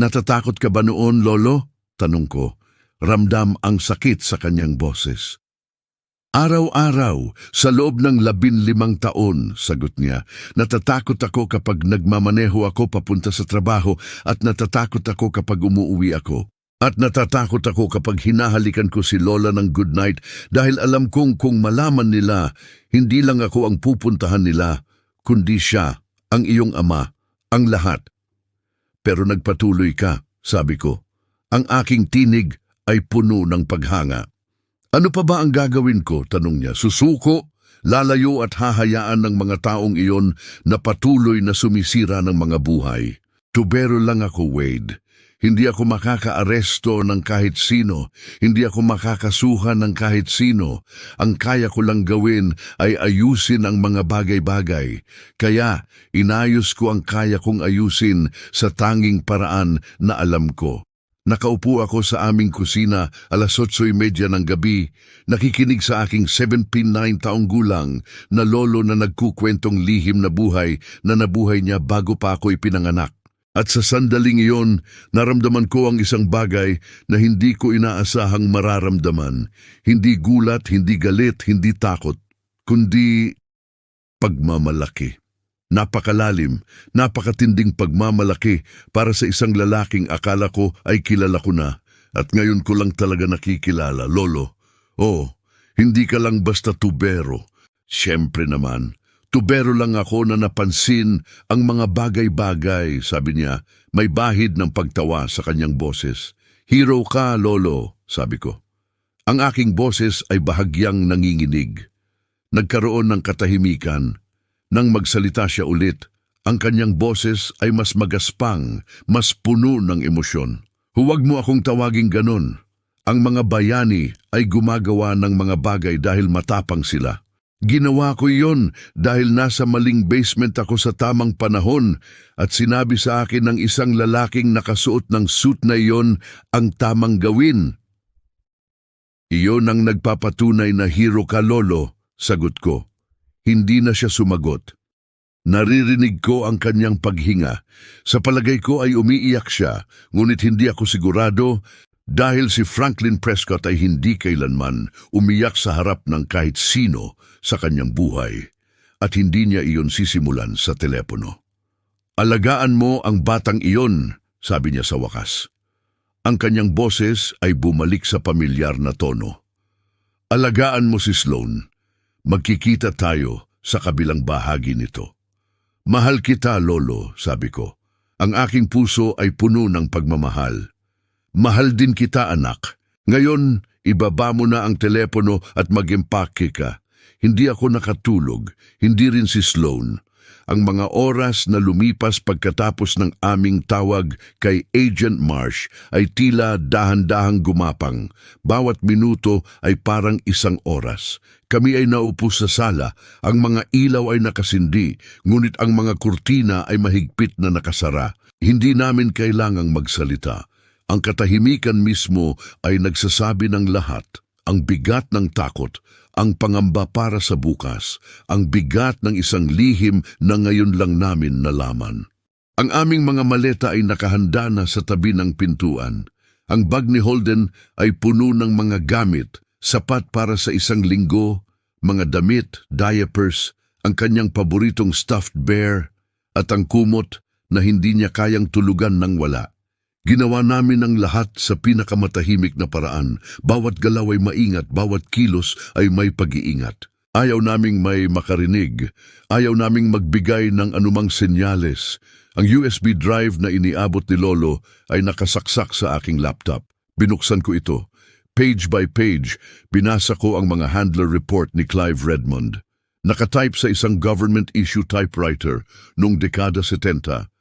Natatakot ka ba noon, Lolo? Tanong ko. Ramdam ang sakit sa kanyang boses. Araw-araw, sa loob ng 15 taon, sagot niya. Natatakot ako kapag nagmamaneho ako papunta sa trabaho at natatakot ako kapag umuuwi ako. At natatakot ako kapag hinahalikan ko si Lola ng goodnight dahil alam kong kung malaman nila, hindi lang ako ang pupuntahan nila, kundi siya, ang iyong ama, ang lahat. Pero nagpatuloy ka, sabi ko. Ang aking tinig ay puno ng paghanga. Ano pa ba ang gagawin ko? Tanong niya. Susuko, lalayo at hahayaan ng mga taong iyon na patuloy na sumisira ng mga buhay. Tubero lang ako, Wade. Hindi ako makaka-aresto ng kahit sino. Hindi ako makakasuhan ng kahit sino. Ang kaya ko lang gawin ay ayusin ang mga bagay-bagay. Kaya inayos ko ang kaya kong ayusin sa tanging paraan na alam ko. Nakaupo ako sa aming kusina 8:30 ng gabi, nakikinig sa aking 79 taong gulang na lolo na nagkukwentong lihim na buhay na nabuhay niya bago pa ako ipinanganak. At sa sandaling iyon, naramdaman ko ang isang bagay na hindi ko inaasahang mararamdaman. Hindi gulat, hindi galit, hindi takot, kundi pagmamalaki. Napakalalim, napakatinding pagmamalaki para sa isang lalaking akala ko ay kilala ko na at ngayon ko lang talaga nakikilala, Lolo. Oh, hindi ka lang basta tubero. Siyempre naman, tubero lang ako na napansin ang mga bagay-bagay, sabi niya, may bahid ng pagtawa sa kanyang boses. Hero ka, Lolo, sabi ko. Ang aking boses ay bahagyang nanginginig. Nagkaroon ng katahimikan. Nang magsalita siya ulit, ang kanyang boses ay mas magaspang, mas puno ng emosyon. Huwag mo akong tawaging ganon. Ang mga bayani ay gumagawa ng mga bagay dahil matapang sila. Ginawa ko iyon dahil nasa maling basement ako sa tamang panahon at sinabi sa akin ng isang lalaking nakasuot ng suit na iyon ang tamang gawin. Iyon ang nagpapatunay na hero ka, Lolo, sagot ko. Hindi na siya sumagot. Naririnig ko ang kanyang paghinga. Sa palagay ko ay umiiyak siya, ngunit hindi ako sigurado dahil si Franklin Prescott ay hindi kailanman umiyak sa harap ng kahit sino sa kanyang buhay at hindi niya iyon sisimulan sa telepono. Alagaan mo ang batang iyon, sabi niya sa wakas. Ang kanyang boses ay bumalik sa pamilyar na tono. Alagaan mo si Sloan. Magkikita tayo sa kabilang bahagi nito. Mahal kita, Lolo, sabi ko. Ang aking puso ay puno ng pagmamahal. Mahal din kita, anak. Ngayon, ibaba mo na ang telepono at mag-empake ka. Hindi ako nakatulog, hindi rin si Sloan. Ang mga oras na lumipas pagkatapos ng aming tawag kay Agent Marsh ay tila dahan-dahang gumapang. Bawat minuto ay parang isang oras. Kami ay naupo sa sala, ang mga ilaw ay nakasindi, ngunit ang mga kurtina ay mahigpit na nakasara. Hindi namin kailangang magsalita. Ang katahimikan mismo ay nagsasabi ng lahat. Ang bigat ng takot, ang pangamba para sa bukas, ang bigat ng isang lihim na ngayon lang namin nalaman. Ang aming mga maleta ay nakahanda na sa tabi ng pintuan. Ang bag ni Holden ay puno ng mga gamit, sapat para sa isang linggo, mga damit, diapers, ang kanyang paboritong stuffed bear, at ang kumot na hindi niya kayang tulugan ng wala. Ginawa namin ang lahat sa pinakamatahimik na paraan. Bawat galaw ay maingat, bawat kilos ay may pag-iingat. Ayaw naming may makarinig. Ayaw naming magbigay ng anumang senyales. Ang USB drive na iniabot ni Lolo ay nakasaksak sa aking laptop. Binuksan ko ito. Page by page, binasa ko ang mga handler report ni Clive Redmond. Nakatype sa isang government-issue typewriter noong dekada 70.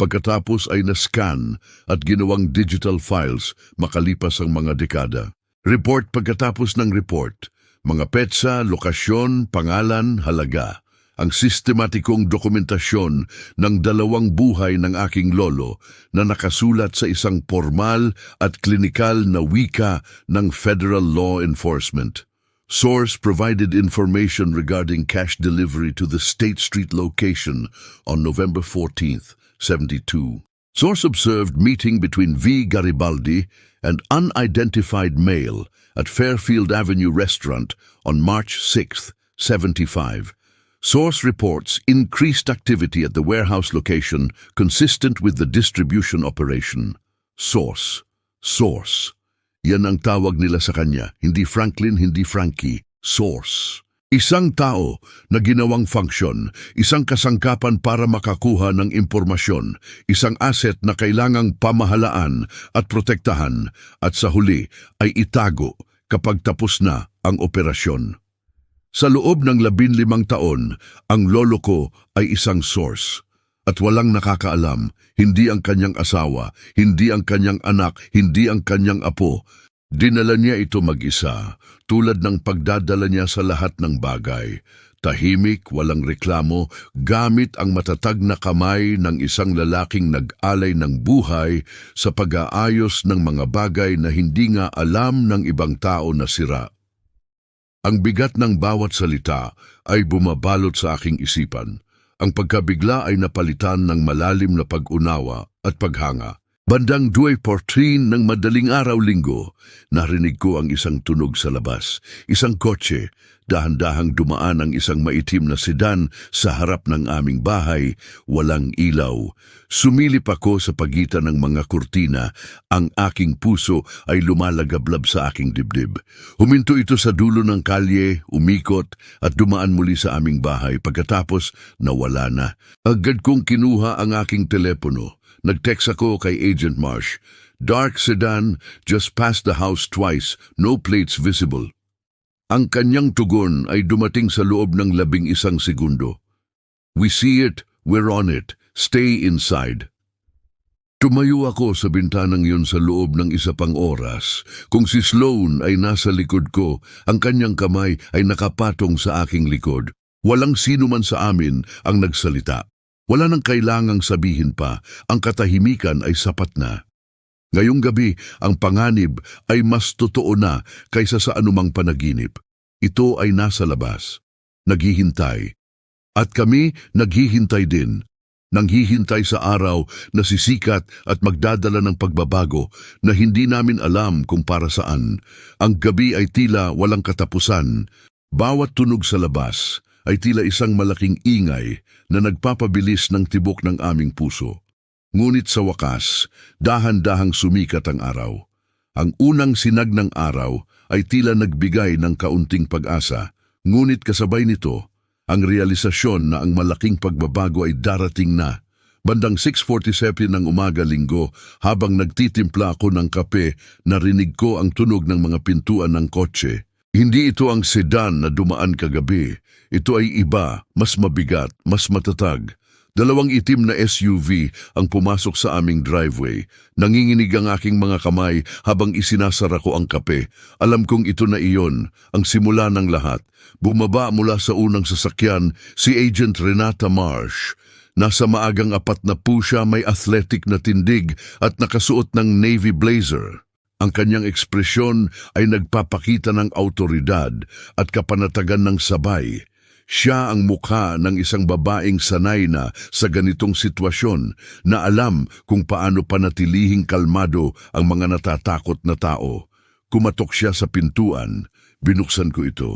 Pagkatapos ay na-scan at ginawang digital files makalipas ang mga dekada. Report pagkatapos ng report, mga petsa, lokasyon, pangalan, halaga. Ang sistematikong dokumentasyon ng 2 buhay ng aking lolo na nakasulat sa isang formal at klinikal na wika ng Federal Law Enforcement. Source provided information regarding cash delivery to the State Street location on November 14th. 72. Source observed meeting between V. Garibaldi and unidentified male at Fairfield Avenue restaurant on March 6, 75. Source reports increased activity at the warehouse location consistent with the distribution operation. Source. Yan ang tawag nila sa kanya. Hindi Franklin, hindi Frankie. Source. Isang tao na ginawang function, isang kasangkapan para makakuha ng impormasyon, isang asset na kailangang pamahalaan at protektahan at sa huli ay itago kapag tapos na ang operasyon. Sa loob ng 15 taon, ang lolo ko ay isang source. At walang nakakaalam, hindi ang kanyang asawa, hindi ang kanyang anak, hindi ang kanyang apo. Dinala niya ito mag-isa, tulad ng pagdadala niya sa lahat ng bagay. Tahimik, walang reklamo, gamit ang matatag na kamay ng isang lalaking nag-alay ng buhay sa pag-aayos ng mga bagay na hindi nga alam ng ibang tao na sira. Ang bigat ng bawat salita ay bumabalot sa aking isipan. Ang pagkabigla ay napalitan ng malalim na pag-unawa at paghanga. Bandang 2:14 ng madaling araw-linggo, narinig ko ang isang tunog sa labas. Isang kotse, dahan-dahang dumaan ang isang maitim na sedan sa harap ng aming bahay, walang ilaw. Sumilip ako sa pagitan ng mga kurtina, ang aking puso ay lumalagablab sa aking dibdib. Huminto ito sa dulo ng kalye, umikot at dumaan muli sa aming bahay pagkatapos nawala na. Agad kong kinuha ang aking telepono. Nag-text ako kay Agent Marsh. Dark sedan, just passed the house twice, no plates visible. Ang kanyang tugon ay dumating sa loob ng 11 segundo. We see it, we're on it, stay inside. Tumayo ako sa bintanang yun sa loob ng isa pang oras. Kung si Sloan ay nasa likod ko, ang kanyang kamay ay nakapatong sa aking likod. Walang sino man sa amin ang nagsalita. Wala nang kailangang sabihin pa, ang katahimikan ay sapat na. Ngayong gabi, ang panganib ay mas totoo na kaysa sa anumang panaginip. Ito ay nasa labas, naghihintay. At kami naghihintay din. Nanghihintay sa araw na sisikat at magdadala ng pagbabago na hindi namin alam kung para saan. Ang gabi ay tila walang katapusan. Bawat tunog sa labas ay tila isang malaking ingay na nagpapabilis ng tibok ng aming puso. Ngunit sa wakas, dahan-dahang sumikat ang araw. Ang unang sinag ng araw ay tila nagbigay ng kaunting pag-asa, ngunit kasabay nito, ang realisasyon na ang malaking pagbabago ay darating na. Bandang 6:47 ng umaga linggo, habang nagtitimpla ako ng kape, narinig ko ang tunog ng mga pintuan ng kotse. Hindi ito ang sedan na dumaan kagabi. Ito ay iba, mas mabigat, mas matatag. 2 itim na SUV ang pumasok sa aming driveway. Nanginginig ang aking mga kamay habang isinasara ko ang kape. Alam kong ito na iyon, ang simula ng lahat. Bumaba mula sa unang sasakyan si Agent Renata Marsh. Nasa maagang 40 siya, may athletic na tindig at nakasuot ng navy blazer. Ang kanyang ekspresyon ay nagpapakita ng autoridad at kapanatagan ng sabay. Siya ang mukha ng isang babaeng sanay na sa ganitong sitwasyon na alam kung paano panatilihing kalmado ang mga natatakot na tao. Kumatok siya sa pintuan, binuksan ko ito.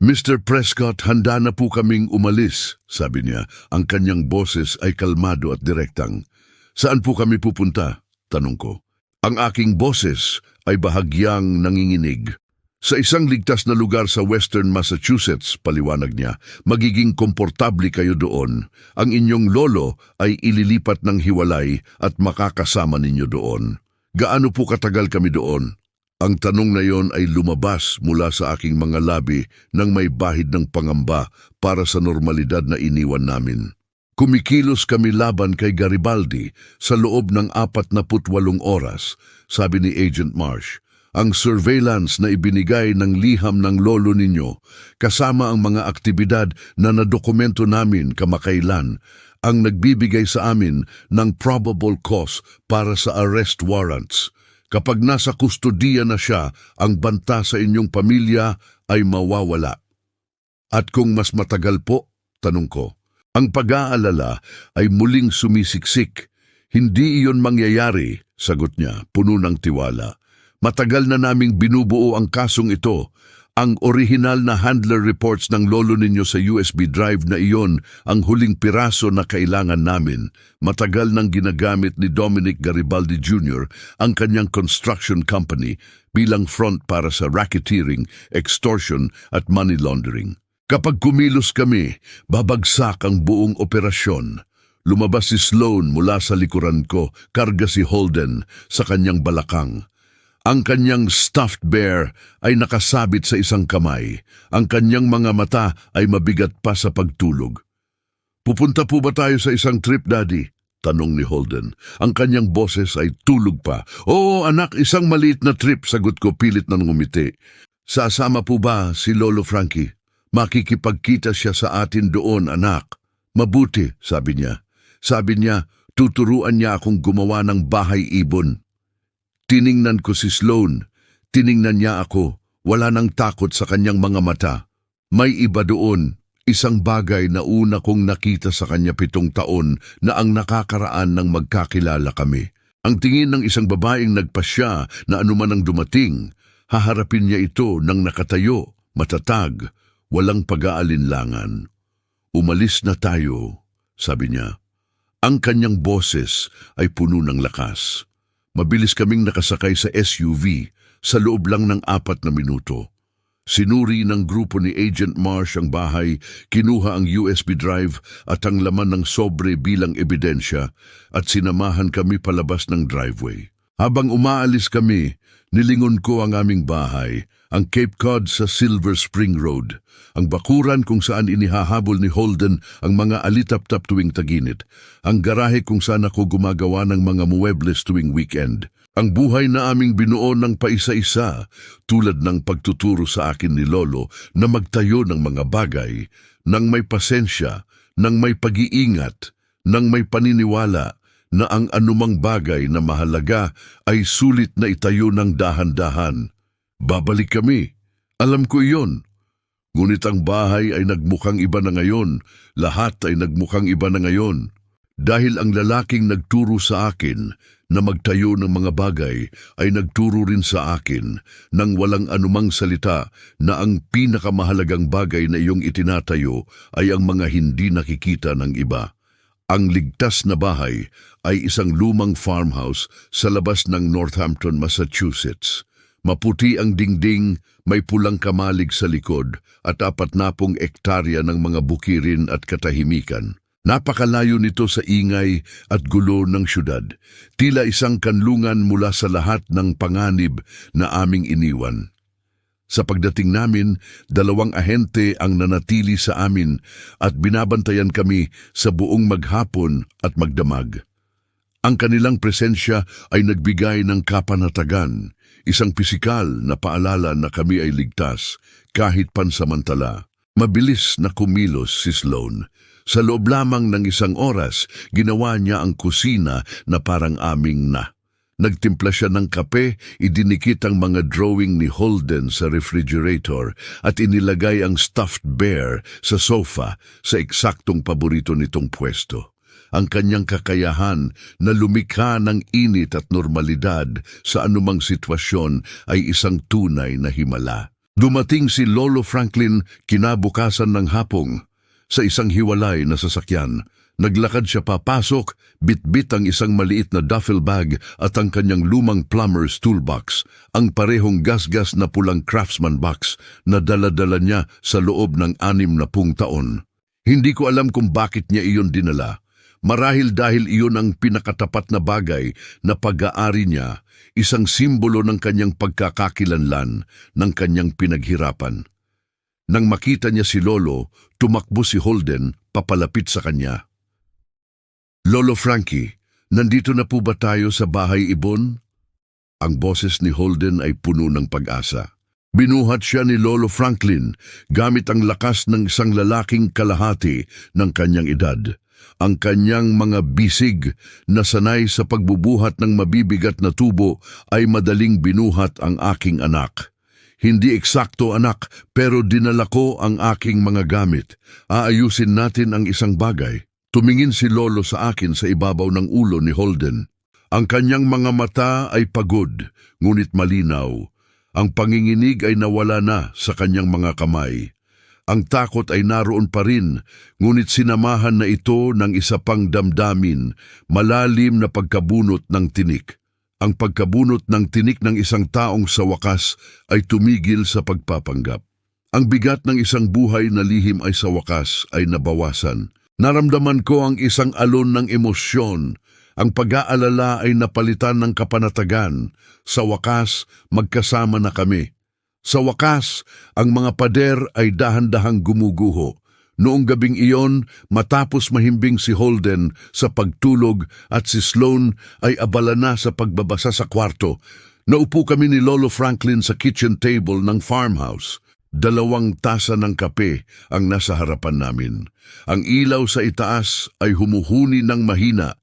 Mr. Prescott, handa na po kaming umalis, sabi niya. Ang kanyang boses ay kalmado at direktang. Saan po kami pupunta? Tanong ko. Ang aking boses ay bahagyang nanginginig. Sa isang ligtas na lugar sa Western Massachusetts, paliwanag niya, magiging komportable kayo doon. Ang inyong lolo ay ililipat ng hiwalay at makakasama ninyo doon. Gaano po katagal kami doon? Ang tanong na yon ay lumabas mula sa aking mga labi nang may bahid ng pangamba para sa normalidad na iniwan namin. Kumikilos kami laban kay Garibaldi sa loob ng 48 oras, sabi ni Agent Marsh. Ang surveillance na ibinigay ng liham ng lolo ninyo, kasama ang mga aktibidad na nadokumento namin kamakailan, ang nagbibigay sa amin ng probable cause para sa arrest warrants. Kapag nasa kustodiya na siya, ang banta sa inyong pamilya ay mawawala. At kung mas matagal po, tanong ko, ang pag-aalala ay muling sumisiksik. Hindi iyon mangyayari, sagot niya, puno ng tiwala. Matagal na naming binubuo ang kasong ito. Ang orihinal na handler reports ng lolo ninyo sa USB drive na iyon ang huling piraso na kailangan namin. Matagal nang ginagamit ni Dominic Garibaldi Jr. ang kanyang construction company bilang front para sa racketeering, extortion at money laundering. Kapag kumilos kami, babagsak ang buong operasyon. Lumabas si Sloan mula sa likuran ko, karga si Holden sa kanyang balakang. Ang kanyang stuffed bear ay nakasabit sa isang kamay. Ang kanyang mga mata ay mabigat pa sa pagtulog. Pupunta po ba tayo sa isang trip, Daddy? Tanong ni Holden. Ang kanyang boses ay tulog pa. Oo, anak, isang maliit na trip, sagot ko pilit ng ngumiti. Sasama po ba si Lolo Frankie? Makikipagkita siya sa atin doon, anak. Mabuti, sabi niya. Sabi niya, tuturuan niya akong gumawa ng bahay ibon. Tiningnan ko si Sloan. Tiningnan niya ako. Wala nang takot sa kanyang mga mata. May iba doon. Isang bagay na una kong nakita sa kanya 7 taon na ang nakakaraan ng magkakilala kami. Ang tingin ng isang babaeng nagpasya na anuman ang dumating, haharapin niya ito ng nakatayo, matatag, walang pag-aalinlangan. Umalis na tayo, sabi niya. Ang kanyang boses ay puno ng lakas. Mabilis kaming nakasakay sa SUV sa loob lang ng 4 na minuto. Sinuri ng grupo ni Agent Marsh ang bahay, kinuha ang USB drive at ang laman ng sobre bilang ebidensya at sinamahan kami palabas ng driveway. Habang umaalis kami, nilingon ko ang aming bahay, ang Cape Cod sa Silver Spring Road, ang bakuran kung saan inihahabol ni Holden ang mga alitap-tap tuwing taginit, ang garahe kung saan ako gumagawa ng mga muebles tuwing weekend. Ang buhay na aming binuo ng paisa-isa, tulad ng pagtuturo sa akin ni Lolo na magtayo ng mga bagay, nang may pasensya, nang may pag-iingat, nang may paniniwala na ang anumang bagay na mahalaga ay sulit na itayo ng dahan-dahan. Babalik kami. Alam ko iyon. Ngunit ang bahay ay nagmukhang iba na ngayon. Lahat ay nagmukhang iba na ngayon. Dahil ang lalaking nagturo sa akin na magtayo ng mga bagay ay nagturo rin sa akin nang walang anumang salita na ang pinakamahalagang bagay na iyong itinatayo ay ang mga hindi nakikita ng iba. Ang ligtas na bahay ay isang lumang farmhouse sa labas ng Northampton, Massachusetts. Maputi ang dingding, may pulang kamalig sa likod at 40 ektarya ng mga bukirin at katahimikan. Napakalayo nito sa ingay at gulo ng syudad. Tila isang kanlungan mula sa lahat ng panganib na aming iniwan. Sa pagdating namin, 2 ahente ang nanatili sa amin at binabantayan kami sa buong maghapon at magdamag. Ang kanilang presensya ay nagbigay ng kapanatagan, isang pisikal na paalala na kami ay ligtas kahit pansamantala. Mabilis na kumilos si Sloan. Sa loob lamang ng 1 oras, ginawa niya ang kusina na parang aming na. Nagtimpla siya ng kape, idinikit ang mga drawing ni Holden sa refrigerator at inilagay ang stuffed bear sa sofa sa eksaktong paborito nitong pwesto. Ang kanyang kakayahan na lumikha ng init at normalidad sa anumang sitwasyon ay isang tunay na himala. Dumating si Lolo Franklin kinabukasan ng hapong. Sa isang hiwalay na sasakyan, naglakad siya papasok, bitbit ang isang maliit na duffel bag at ang kanyang lumang plumber's toolbox, ang parehong gasgas na pulang Craftsman box na dala-dala niya sa loob ng 60 taon. Hindi ko alam kung bakit niya iyon dinala. Marahil dahil iyon ang pinakatapat na bagay na pag-aari niya, isang simbolo ng kanyang pagkakakilanlan, ng kanyang pinaghirapan. Nang makita niya si Lolo, tumakbo si Holden papalapit sa kanya. Lolo Frankie, nandito na po ba tayo sa bahay ibon? Ang boses ni Holden ay puno ng pag-asa. Binuhat siya ni Lolo Franklin gamit ang lakas ng isang lalaking kalahati ng kanyang edad. Ang kanyang mga bisig na sanay sa pagbubuhat ng mabibigat na tubo ay madaling binuhat ang aking anak. Hindi eksakto anak, pero dinala ko ang aking mga gamit. Aayusin natin ang isang bagay. Tumingin si Lolo sa akin sa ibabaw ng ulo ni Holden. Ang kanyang mga mata ay pagod, ngunit malinaw. Ang panginginig ay nawala na sa kanyang mga kamay. Ang takot ay naroon pa rin, ngunit sinamahan na ito ng isa pang damdamin, malalim na pagkabunot ng tinik. Ang pagkabunot ng tinik ng isang taong sa wakas ay tumigil sa pagpapanggap. Ang bigat ng isang buhay na lihim ay sa wakas ay nabawasan. Naramdaman ko ang isang alon ng emosyon. Ang pag-aalala ay napalitan ng kapanatagan. Sa wakas, magkasama na kami. Sa wakas, ang mga pader ay dahan-dahang gumuguho. Noong gabing iyon, matapos mahimbing si Holden sa pagtulog at si Sloan ay abala na sa pagbabasa sa kwarto, naupo kami ni Lolo Franklin sa kitchen table ng farmhouse. 2 tasa ng kape ang nasa harapan namin. Ang ilaw sa itaas ay humuhuni ng mahina,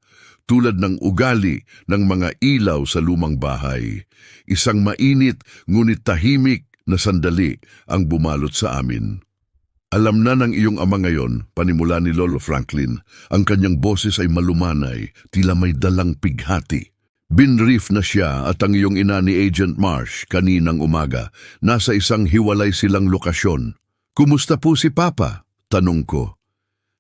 tulad ng ugali ng mga ilaw sa lumang bahay. Isang mainit ngunit tahimik na sandali ang bumalot sa amin. Alam na ng iyong ama ngayon, panimula ni Lolo Franklin, ang kanyang boses ay malumanay, tila may dalang pighati. Binrief na siya at ang iyong ina ni Agent Marsh kaninang umaga. Nasa isang hiwalay silang lokasyon. Kumusta po si Papa? Tanong ko.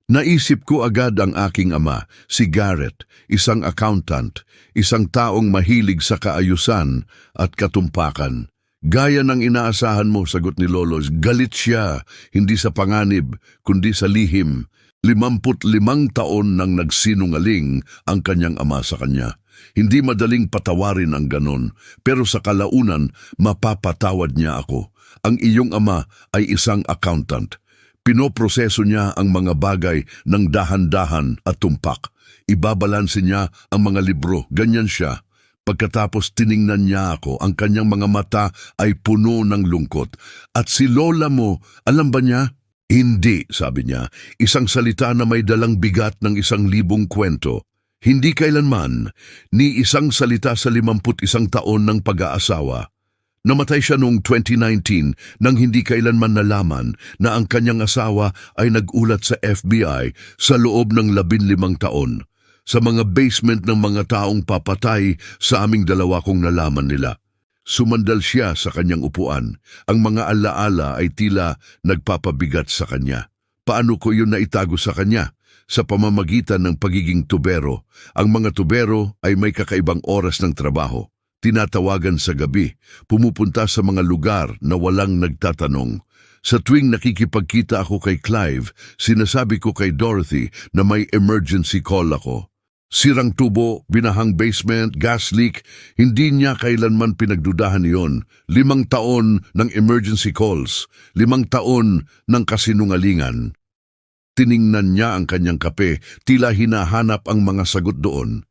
Naisip ko agad ang aking ama, si Garrett, isang accountant, isang taong mahilig sa kaayusan at katumpakan. Gaya ng inaasahan mo, sagot ni Lolo, galit siya, hindi sa panganib, kundi sa lihim. 55 taon nang nagsinungaling ang kanyang ama sa kanya. Hindi madaling patawarin ang ganon, pero sa kalaunan, mapapatawad niya ako. Ang iyong ama ay isang accountant. Pinoproseso niya ang mga bagay ng dahan-dahan at tumpak. Ibabalansin niya ang mga libro, ganyan siya. Pagkatapos tiningnan niya ako, ang kanyang mga mata ay puno ng lungkot. At si Lola mo, alam ba niya? Hindi, sabi niya, isang salita na may dalang bigat ng 1,000 kwento. Hindi kailanman, ni isang salita sa 51 taon ng pag-aasawa. Namatay siya noong 2019 nang hindi kailanman nalaman na ang kanyang asawa ay nag-ulat sa FBI sa loob ng 15 taon. Sa mga basement ng mga taong papatay sa aming dalawa kong nalaman nila. Sumandal siya sa kanyang upuan. Ang mga alaala ay tila nagpapabigat sa kanya. Paano ko yun naitago sa kanya? Sa pamamagitan ng pagiging tubero. Ang mga tubero ay may kakaibang oras ng trabaho. Tinatawagan sa gabi, pumupunta sa mga lugar na walang nagtatanong. Sa tuwing nakikipagkita ako kay Clive, sinasabi ko kay Dorothy na may emergency call ako. Sirang tubo, binahang basement, gas leak, hindi niya kailanman pinagdudahan iyon. 5 taon ng emergency calls, 5 taon ng kasinungalingan. Tiningnan niya ang kanyang kape, tila hinahanap ang mga sagot doon.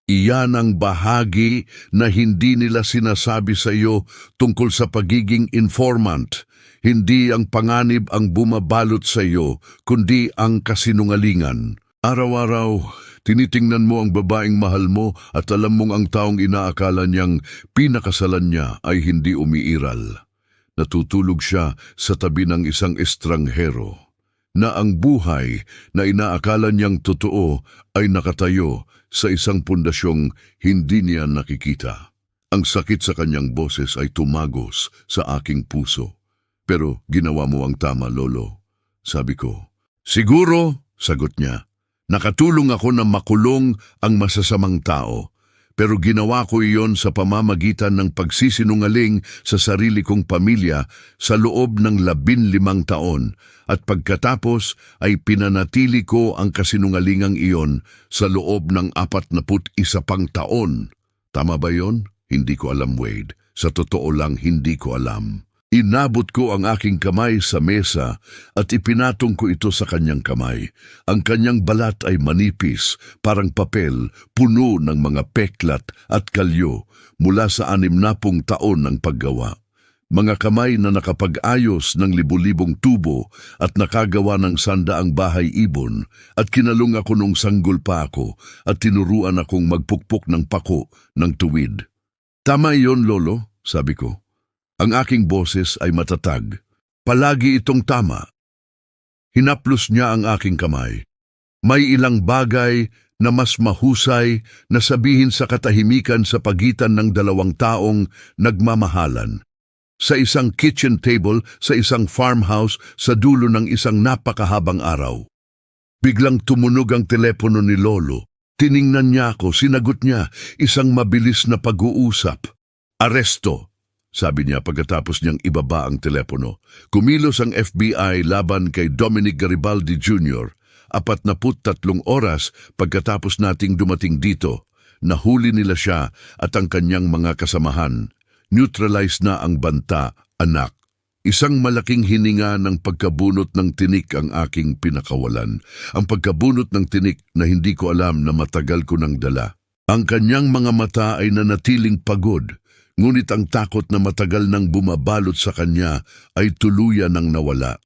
Iyan ang bahagi na hindi nila sinasabi sa iyo tungkol sa pagiging informant. Hindi ang panganib ang bumabalot sa iyo, kundi ang kasinungalingan. Araw-araw, tinitingnan mo ang babaeng mahal mo at alam mong ang taong inaakala niyang pinakasalan niya ay hindi umiiral. Natutulog siya sa tabi ng isang estranghero. Na ang buhay na inaakala niyang totoo ay nakatayo sa isang pundasyong hindi niya nakikita. Ang sakit sa kanyang boses ay tumagos sa aking puso. Pero ginawa mo ang tama, Lolo. Sabi ko, siguro, sagot niya. Nakatulong ako na makulong ang masasamang tao, pero ginawa ko iyon sa pamamagitan ng pagsisinungaling sa sarili kong pamilya sa loob ng 15 taon at pagkatapos ay pinanatili ko ang kasinungalingang iyon sa loob ng 41 pang taon. Tama ba yon? Hindi ko alam, Wade. Sa totoo lang, hindi ko alam. Inabot ko ang aking kamay sa mesa at ipinatong ko ito sa kanyang kamay. Ang kanyang balat ay manipis, parang papel, puno ng mga peklat at kalyo mula sa 60 taon ng paggawa. Mga kamay na nakapag-ayos ng libu-libong tubo at nakagawa ng 100 bahay ibon at kinalung ako nung sanggol pa ako at tinuruan akong magpukpok ng pako ng tuwid. Tama iyon, Lolo, sabi ko. Ang aking boses ay matatag. Palagi itong tama. Hinaplos niya ang aking kamay. May ilang bagay na mas mahusay na sabihin sa katahimikan sa pagitan ng 2 taong nagmamahalan. Sa isang kitchen table, sa isang farmhouse, sa dulo ng isang napakahabang araw. Biglang tumunog ang telepono ni Lolo. Tiningnan niya ako, sinagot niya, isang mabilis na pag-uusap. Aresto, sabi niya pagkatapos niyang ibaba ang telepono. Kumilos ang FBI laban kay Dominic Garibaldi Jr. 43 oras pagkatapos nating dumating dito. Nahuli nila siya at ang kanyang mga kasamahan. Neutralize na ang banta, anak. Isang malaking hininga ng pagkabunot ng tinik ang aking pinakawalan. Ang pagkabunot ng tinik na hindi ko alam na matagal ko nang dala. Ang kanyang mga mata ay nanatiling pagod. Ngunit ang takot na matagal nang bumabalot sa kanya ay tuluyan nang nawala.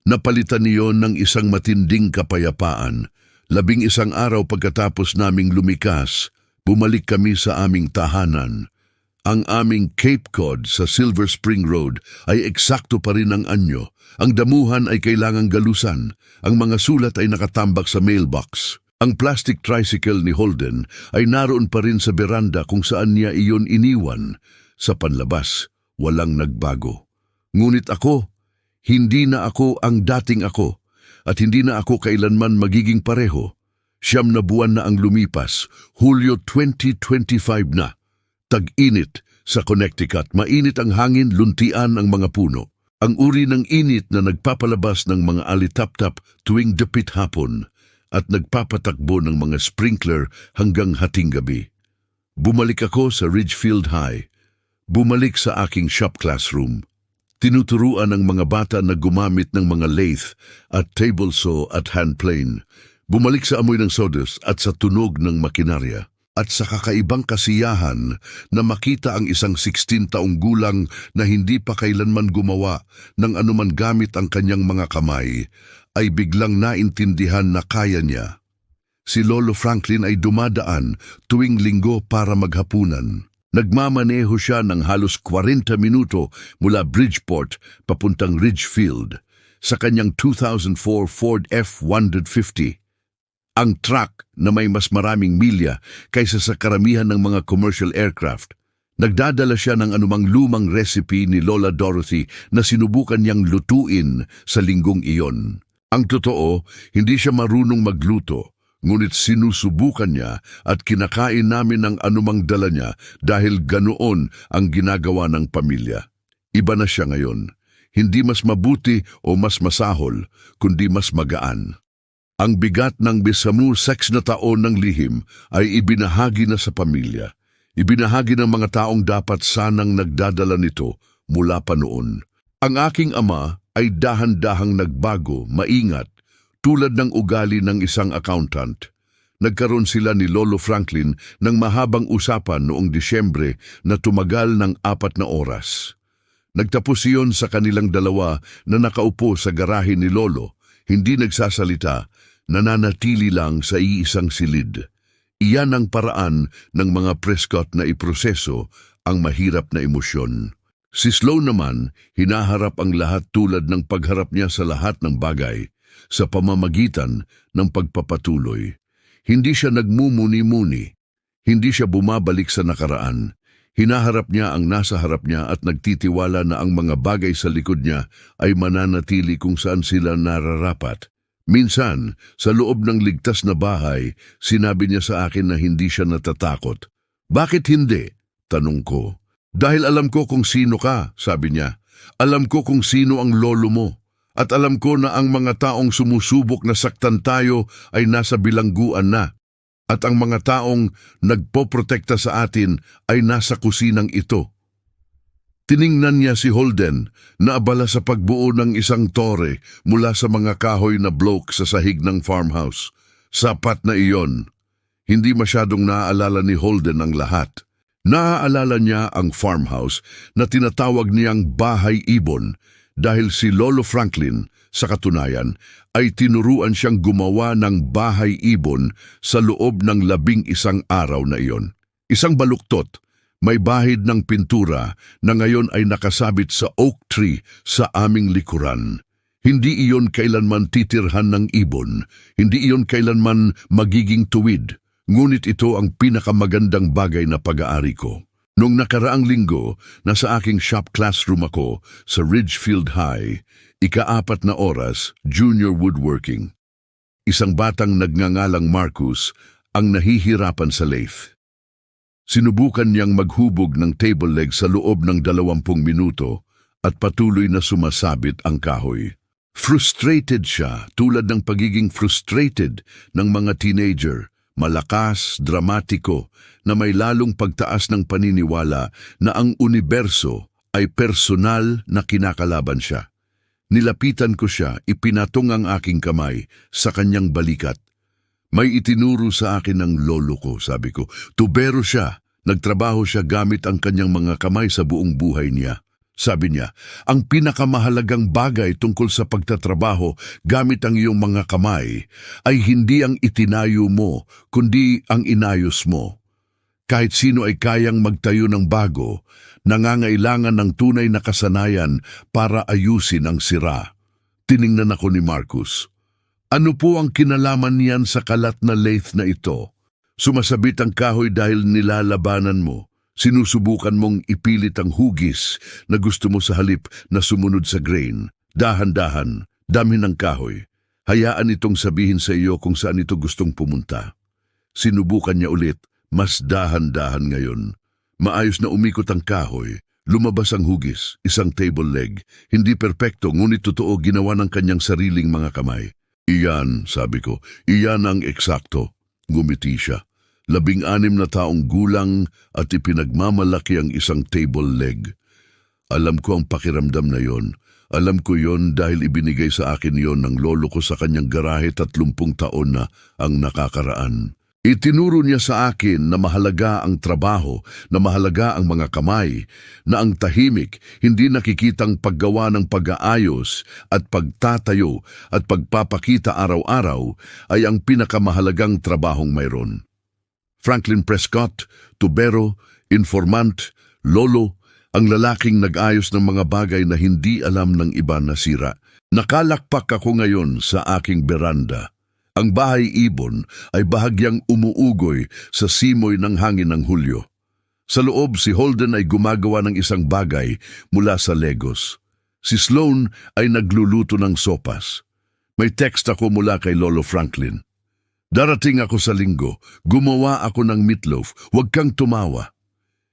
Napalitan niyon ng isang matinding kapayapaan. 11 araw pagkatapos naming lumikas, bumalik kami sa aming tahanan. Ang aming Cape Cod sa Silver Spring Road ay eksakto pa rin ang anyo. Ang damuhan ay kailangang galusan. Ang mga sulat ay nakatambak sa mailbox. Ang plastic tricycle ni Holden ay naroon pa rin sa beranda kung saan niya iyon iniwan. Sa panlabas, walang nagbago. Ngunit ako, hindi na ako ang dating ako at hindi na ako kailanman magiging pareho. 9 na buwan na ang lumipas, Hulyo 2025 na. Tag-init sa Connecticut, mainit ang hangin, luntian ang mga puno. Ang uri ng init na nagpapalabas ng mga alitap-tap tuwing dapit hapon at nagpapatakbo ng mga sprinkler hanggang hating gabi. Bumalik ako sa Ridgefield High. Bumalik sa aking shop classroom. Tinuturuan ng mga bata na gumamit ng mga lathe at table saw at hand plane. Bumalik sa amoy ng sawdust at sa tunog ng makinarya. At sa kakaibang kasiyahan na makita ang isang 16 taong gulang na hindi pa kailanman gumawa ng anuman gamit ang kanyang mga kamay, ay biglang naintindihan na kaya niya. Si Lolo Franklin ay dumadaan tuwing linggo para maghapunan. Nagmamaneho siya ng halos 40 minuto mula Bridgeport papuntang Ridgefield sa kanyang 2004 Ford F-150. Ang truck na may mas maraming milya kaysa sa karamihan ng mga commercial aircraft. Nagdadala siya ng anumang lumang recipe ni Lola Dorothy na sinubukan niyang lutuin sa linggong iyon. Ang totoo, hindi siya marunong magluto, ngunit sinusubukan niya at kinakain namin ang anumang dala niya dahil ganoon ang ginagawa ng pamilya. Iba na siya ngayon. Hindi mas mabuti o mas masahol, kundi mas magaan. Ang bigat ng 16 na taon ng lihim ay ibinahagi na sa pamilya. Ibinahagi ng mga taong dapat sanang nagdadala nito mula pa noon. Ang aking ama ay dahan-dahang nagbago, maingat, tulad ng ugali ng isang accountant. Nagkaroon sila ni Lolo Franklin ng mahabang usapan noong Disyembre na tumagal ng 4 na oras. Nagtapos iyon sa kanilang dalawa na nakaupo sa garahe ni Lolo, hindi nagsasalita, nananatili lang sa iisang silid. Iyan ang paraan ng mga Prescott na iproseso ang mahirap na emosyon. Si Sloan naman, hinaharap ang lahat tulad ng pagharap niya sa lahat ng bagay sa pamamagitan ng pagpapatuloy. Hindi siya nagmumuni-muni. Hindi siya bumabalik sa nakaraan. Hinaharap niya ang nasa harap niya at nagtitiwala na ang mga bagay sa likod niya ay mananatili kung saan sila nararapat. Minsan, sa loob ng ligtas na bahay, sinabi niya sa akin na hindi siya natatakot. Bakit hindi? Tanong ko. Dahil alam ko kung sino ka, sabi niya. Alam ko kung sino ang lolo mo. At alam ko na ang mga taong sumusubok na saktan tayo ay nasa bilangguan na. At ang mga taong nagpoprotekta sa atin ay nasa kusinang ito. Tiningnan niya si Holden na abala sa pagbuo ng isang tore mula sa mga kahoy na block sa sahig ng farmhouse. Sapat na iyon. Hindi masyadong naaalala ni Holden ang lahat. Naaalala niya ang farmhouse na tinatawag niyang bahay ibon dahil si Lolo Franklin, sa katunayan, ay tinuruan siyang gumawa ng bahay ibon sa loob ng 11 araw na iyon. Isang baluktot, may bahid ng pintura na ngayon ay nakasabit sa oak tree sa aming likuran. Hindi iyon kailanman titirhan ng ibon, hindi iyon kailanman magiging tuwid, ngunit ito ang pinakamagandang bagay na pag-aari ko. Noong nakaraang linggo, nasa aking shop classroom ako sa Ridgefield High, 4 na oras, junior woodworking. Isang batang nagngangalang Marcus ang nahihirapan sa lathe. Sinubukan niyang maghubog ng table leg sa loob ng 20 minuto at patuloy na sumasabit ang kahoy. Frustrated siya tulad ng pagiging frustrated ng mga teenager, malakas, dramatiko, na may lalong pagtaas ng paniniwala na ang universo ay personal na kinakalaban siya. Nilapitan ko siya, ipinatong ang aking kamay sa kanyang balikat. May itinuro sa akin ng lolo ko, sabi ko. Tubero siya. Nagtrabaho siya gamit ang kanyang mga kamay sa buong buhay niya. Sabi niya, ang pinakamahalagang bagay tungkol sa pagtatrabaho gamit ang iyong mga kamay ay hindi ang itinayo mo, kundi ang inayos mo. Kahit sino ay kayang magtayo ng bago, nangangailangan ng tunay na kasanayan para ayusin ang sira. Tiningnan ako ni Marcus. Ano po ang kinalaman niyan sa kalat na lathe na ito? Sumasabit ang kahoy dahil nilalabanan mo. Sinusubukan mong ipilit ang hugis na gusto mo sa halip na sumunod sa grain. Dahan-dahan, dami ng kahoy. Hayaan itong sabihin sa iyo kung saan ito gustong pumunta. Sinubukan niya ulit, mas dahan-dahan ngayon. Maayos na umikot ang kahoy. Lumabas ang hugis, isang table leg. Hindi perpekto, ngunit totoo ginawa ng kanyang sariling mga kamay. Iyan, sabi ko, iyan ang eksakto. Ngumiti siya. 16 na taong gulang at ipinagmamalaki ang isang table leg. Alam ko ang pakiramdam na yon. Alam ko yon dahil ibinigay sa akin yon ng lolo ko sa kanyang garahe 30 taon na ang nakakaraan. Itinuro niya sa akin na mahalaga ang trabaho, na mahalaga ang mga kamay, na ang tahimik, hindi nakikitang paggawa ng pag-aayos at pagtatayo at pagpapakita araw-araw ay ang pinakamahalagang trabahong mayroon. Franklin Prescott, tubero, informant, lolo, ang lalaking nag-ayos ng mga bagay na hindi alam ng iba na sira. Nakalakpak ako ngayon sa aking beranda. Ang bahay ibon ay bahagyang umuugoy sa simoy ng hangin ng Hulyo. Sa loob, si Holden ay gumagawa ng isang bagay mula sa Legos. Si Sloan ay nagluluto ng sopas. May text ako mula kay Lolo Franklin. Darating ako sa linggo, gumawa ako ng meatloaf, huwag kang tumawa.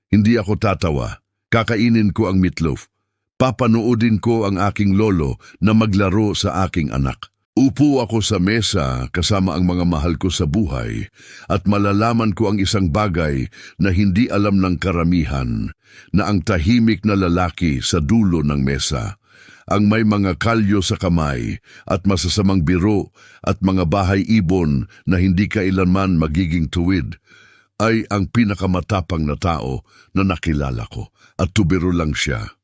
Hindi ako tatawa, kakainin ko ang meatloaf. Papanoodin ko ang aking lolo na maglaro sa aking anak. Upo ako sa mesa kasama ang mga mahal ko sa buhay at malalaman ko ang isang bagay na hindi alam ng karamihan, na ang tahimik na lalaki sa dulo ng mesa, ang may mga kalyo sa kamay at masasamang biro at mga bahay ibon na hindi kailanman magiging tuwid, ay ang pinakamatapang na tao na nakilala ko at tubero lang siya.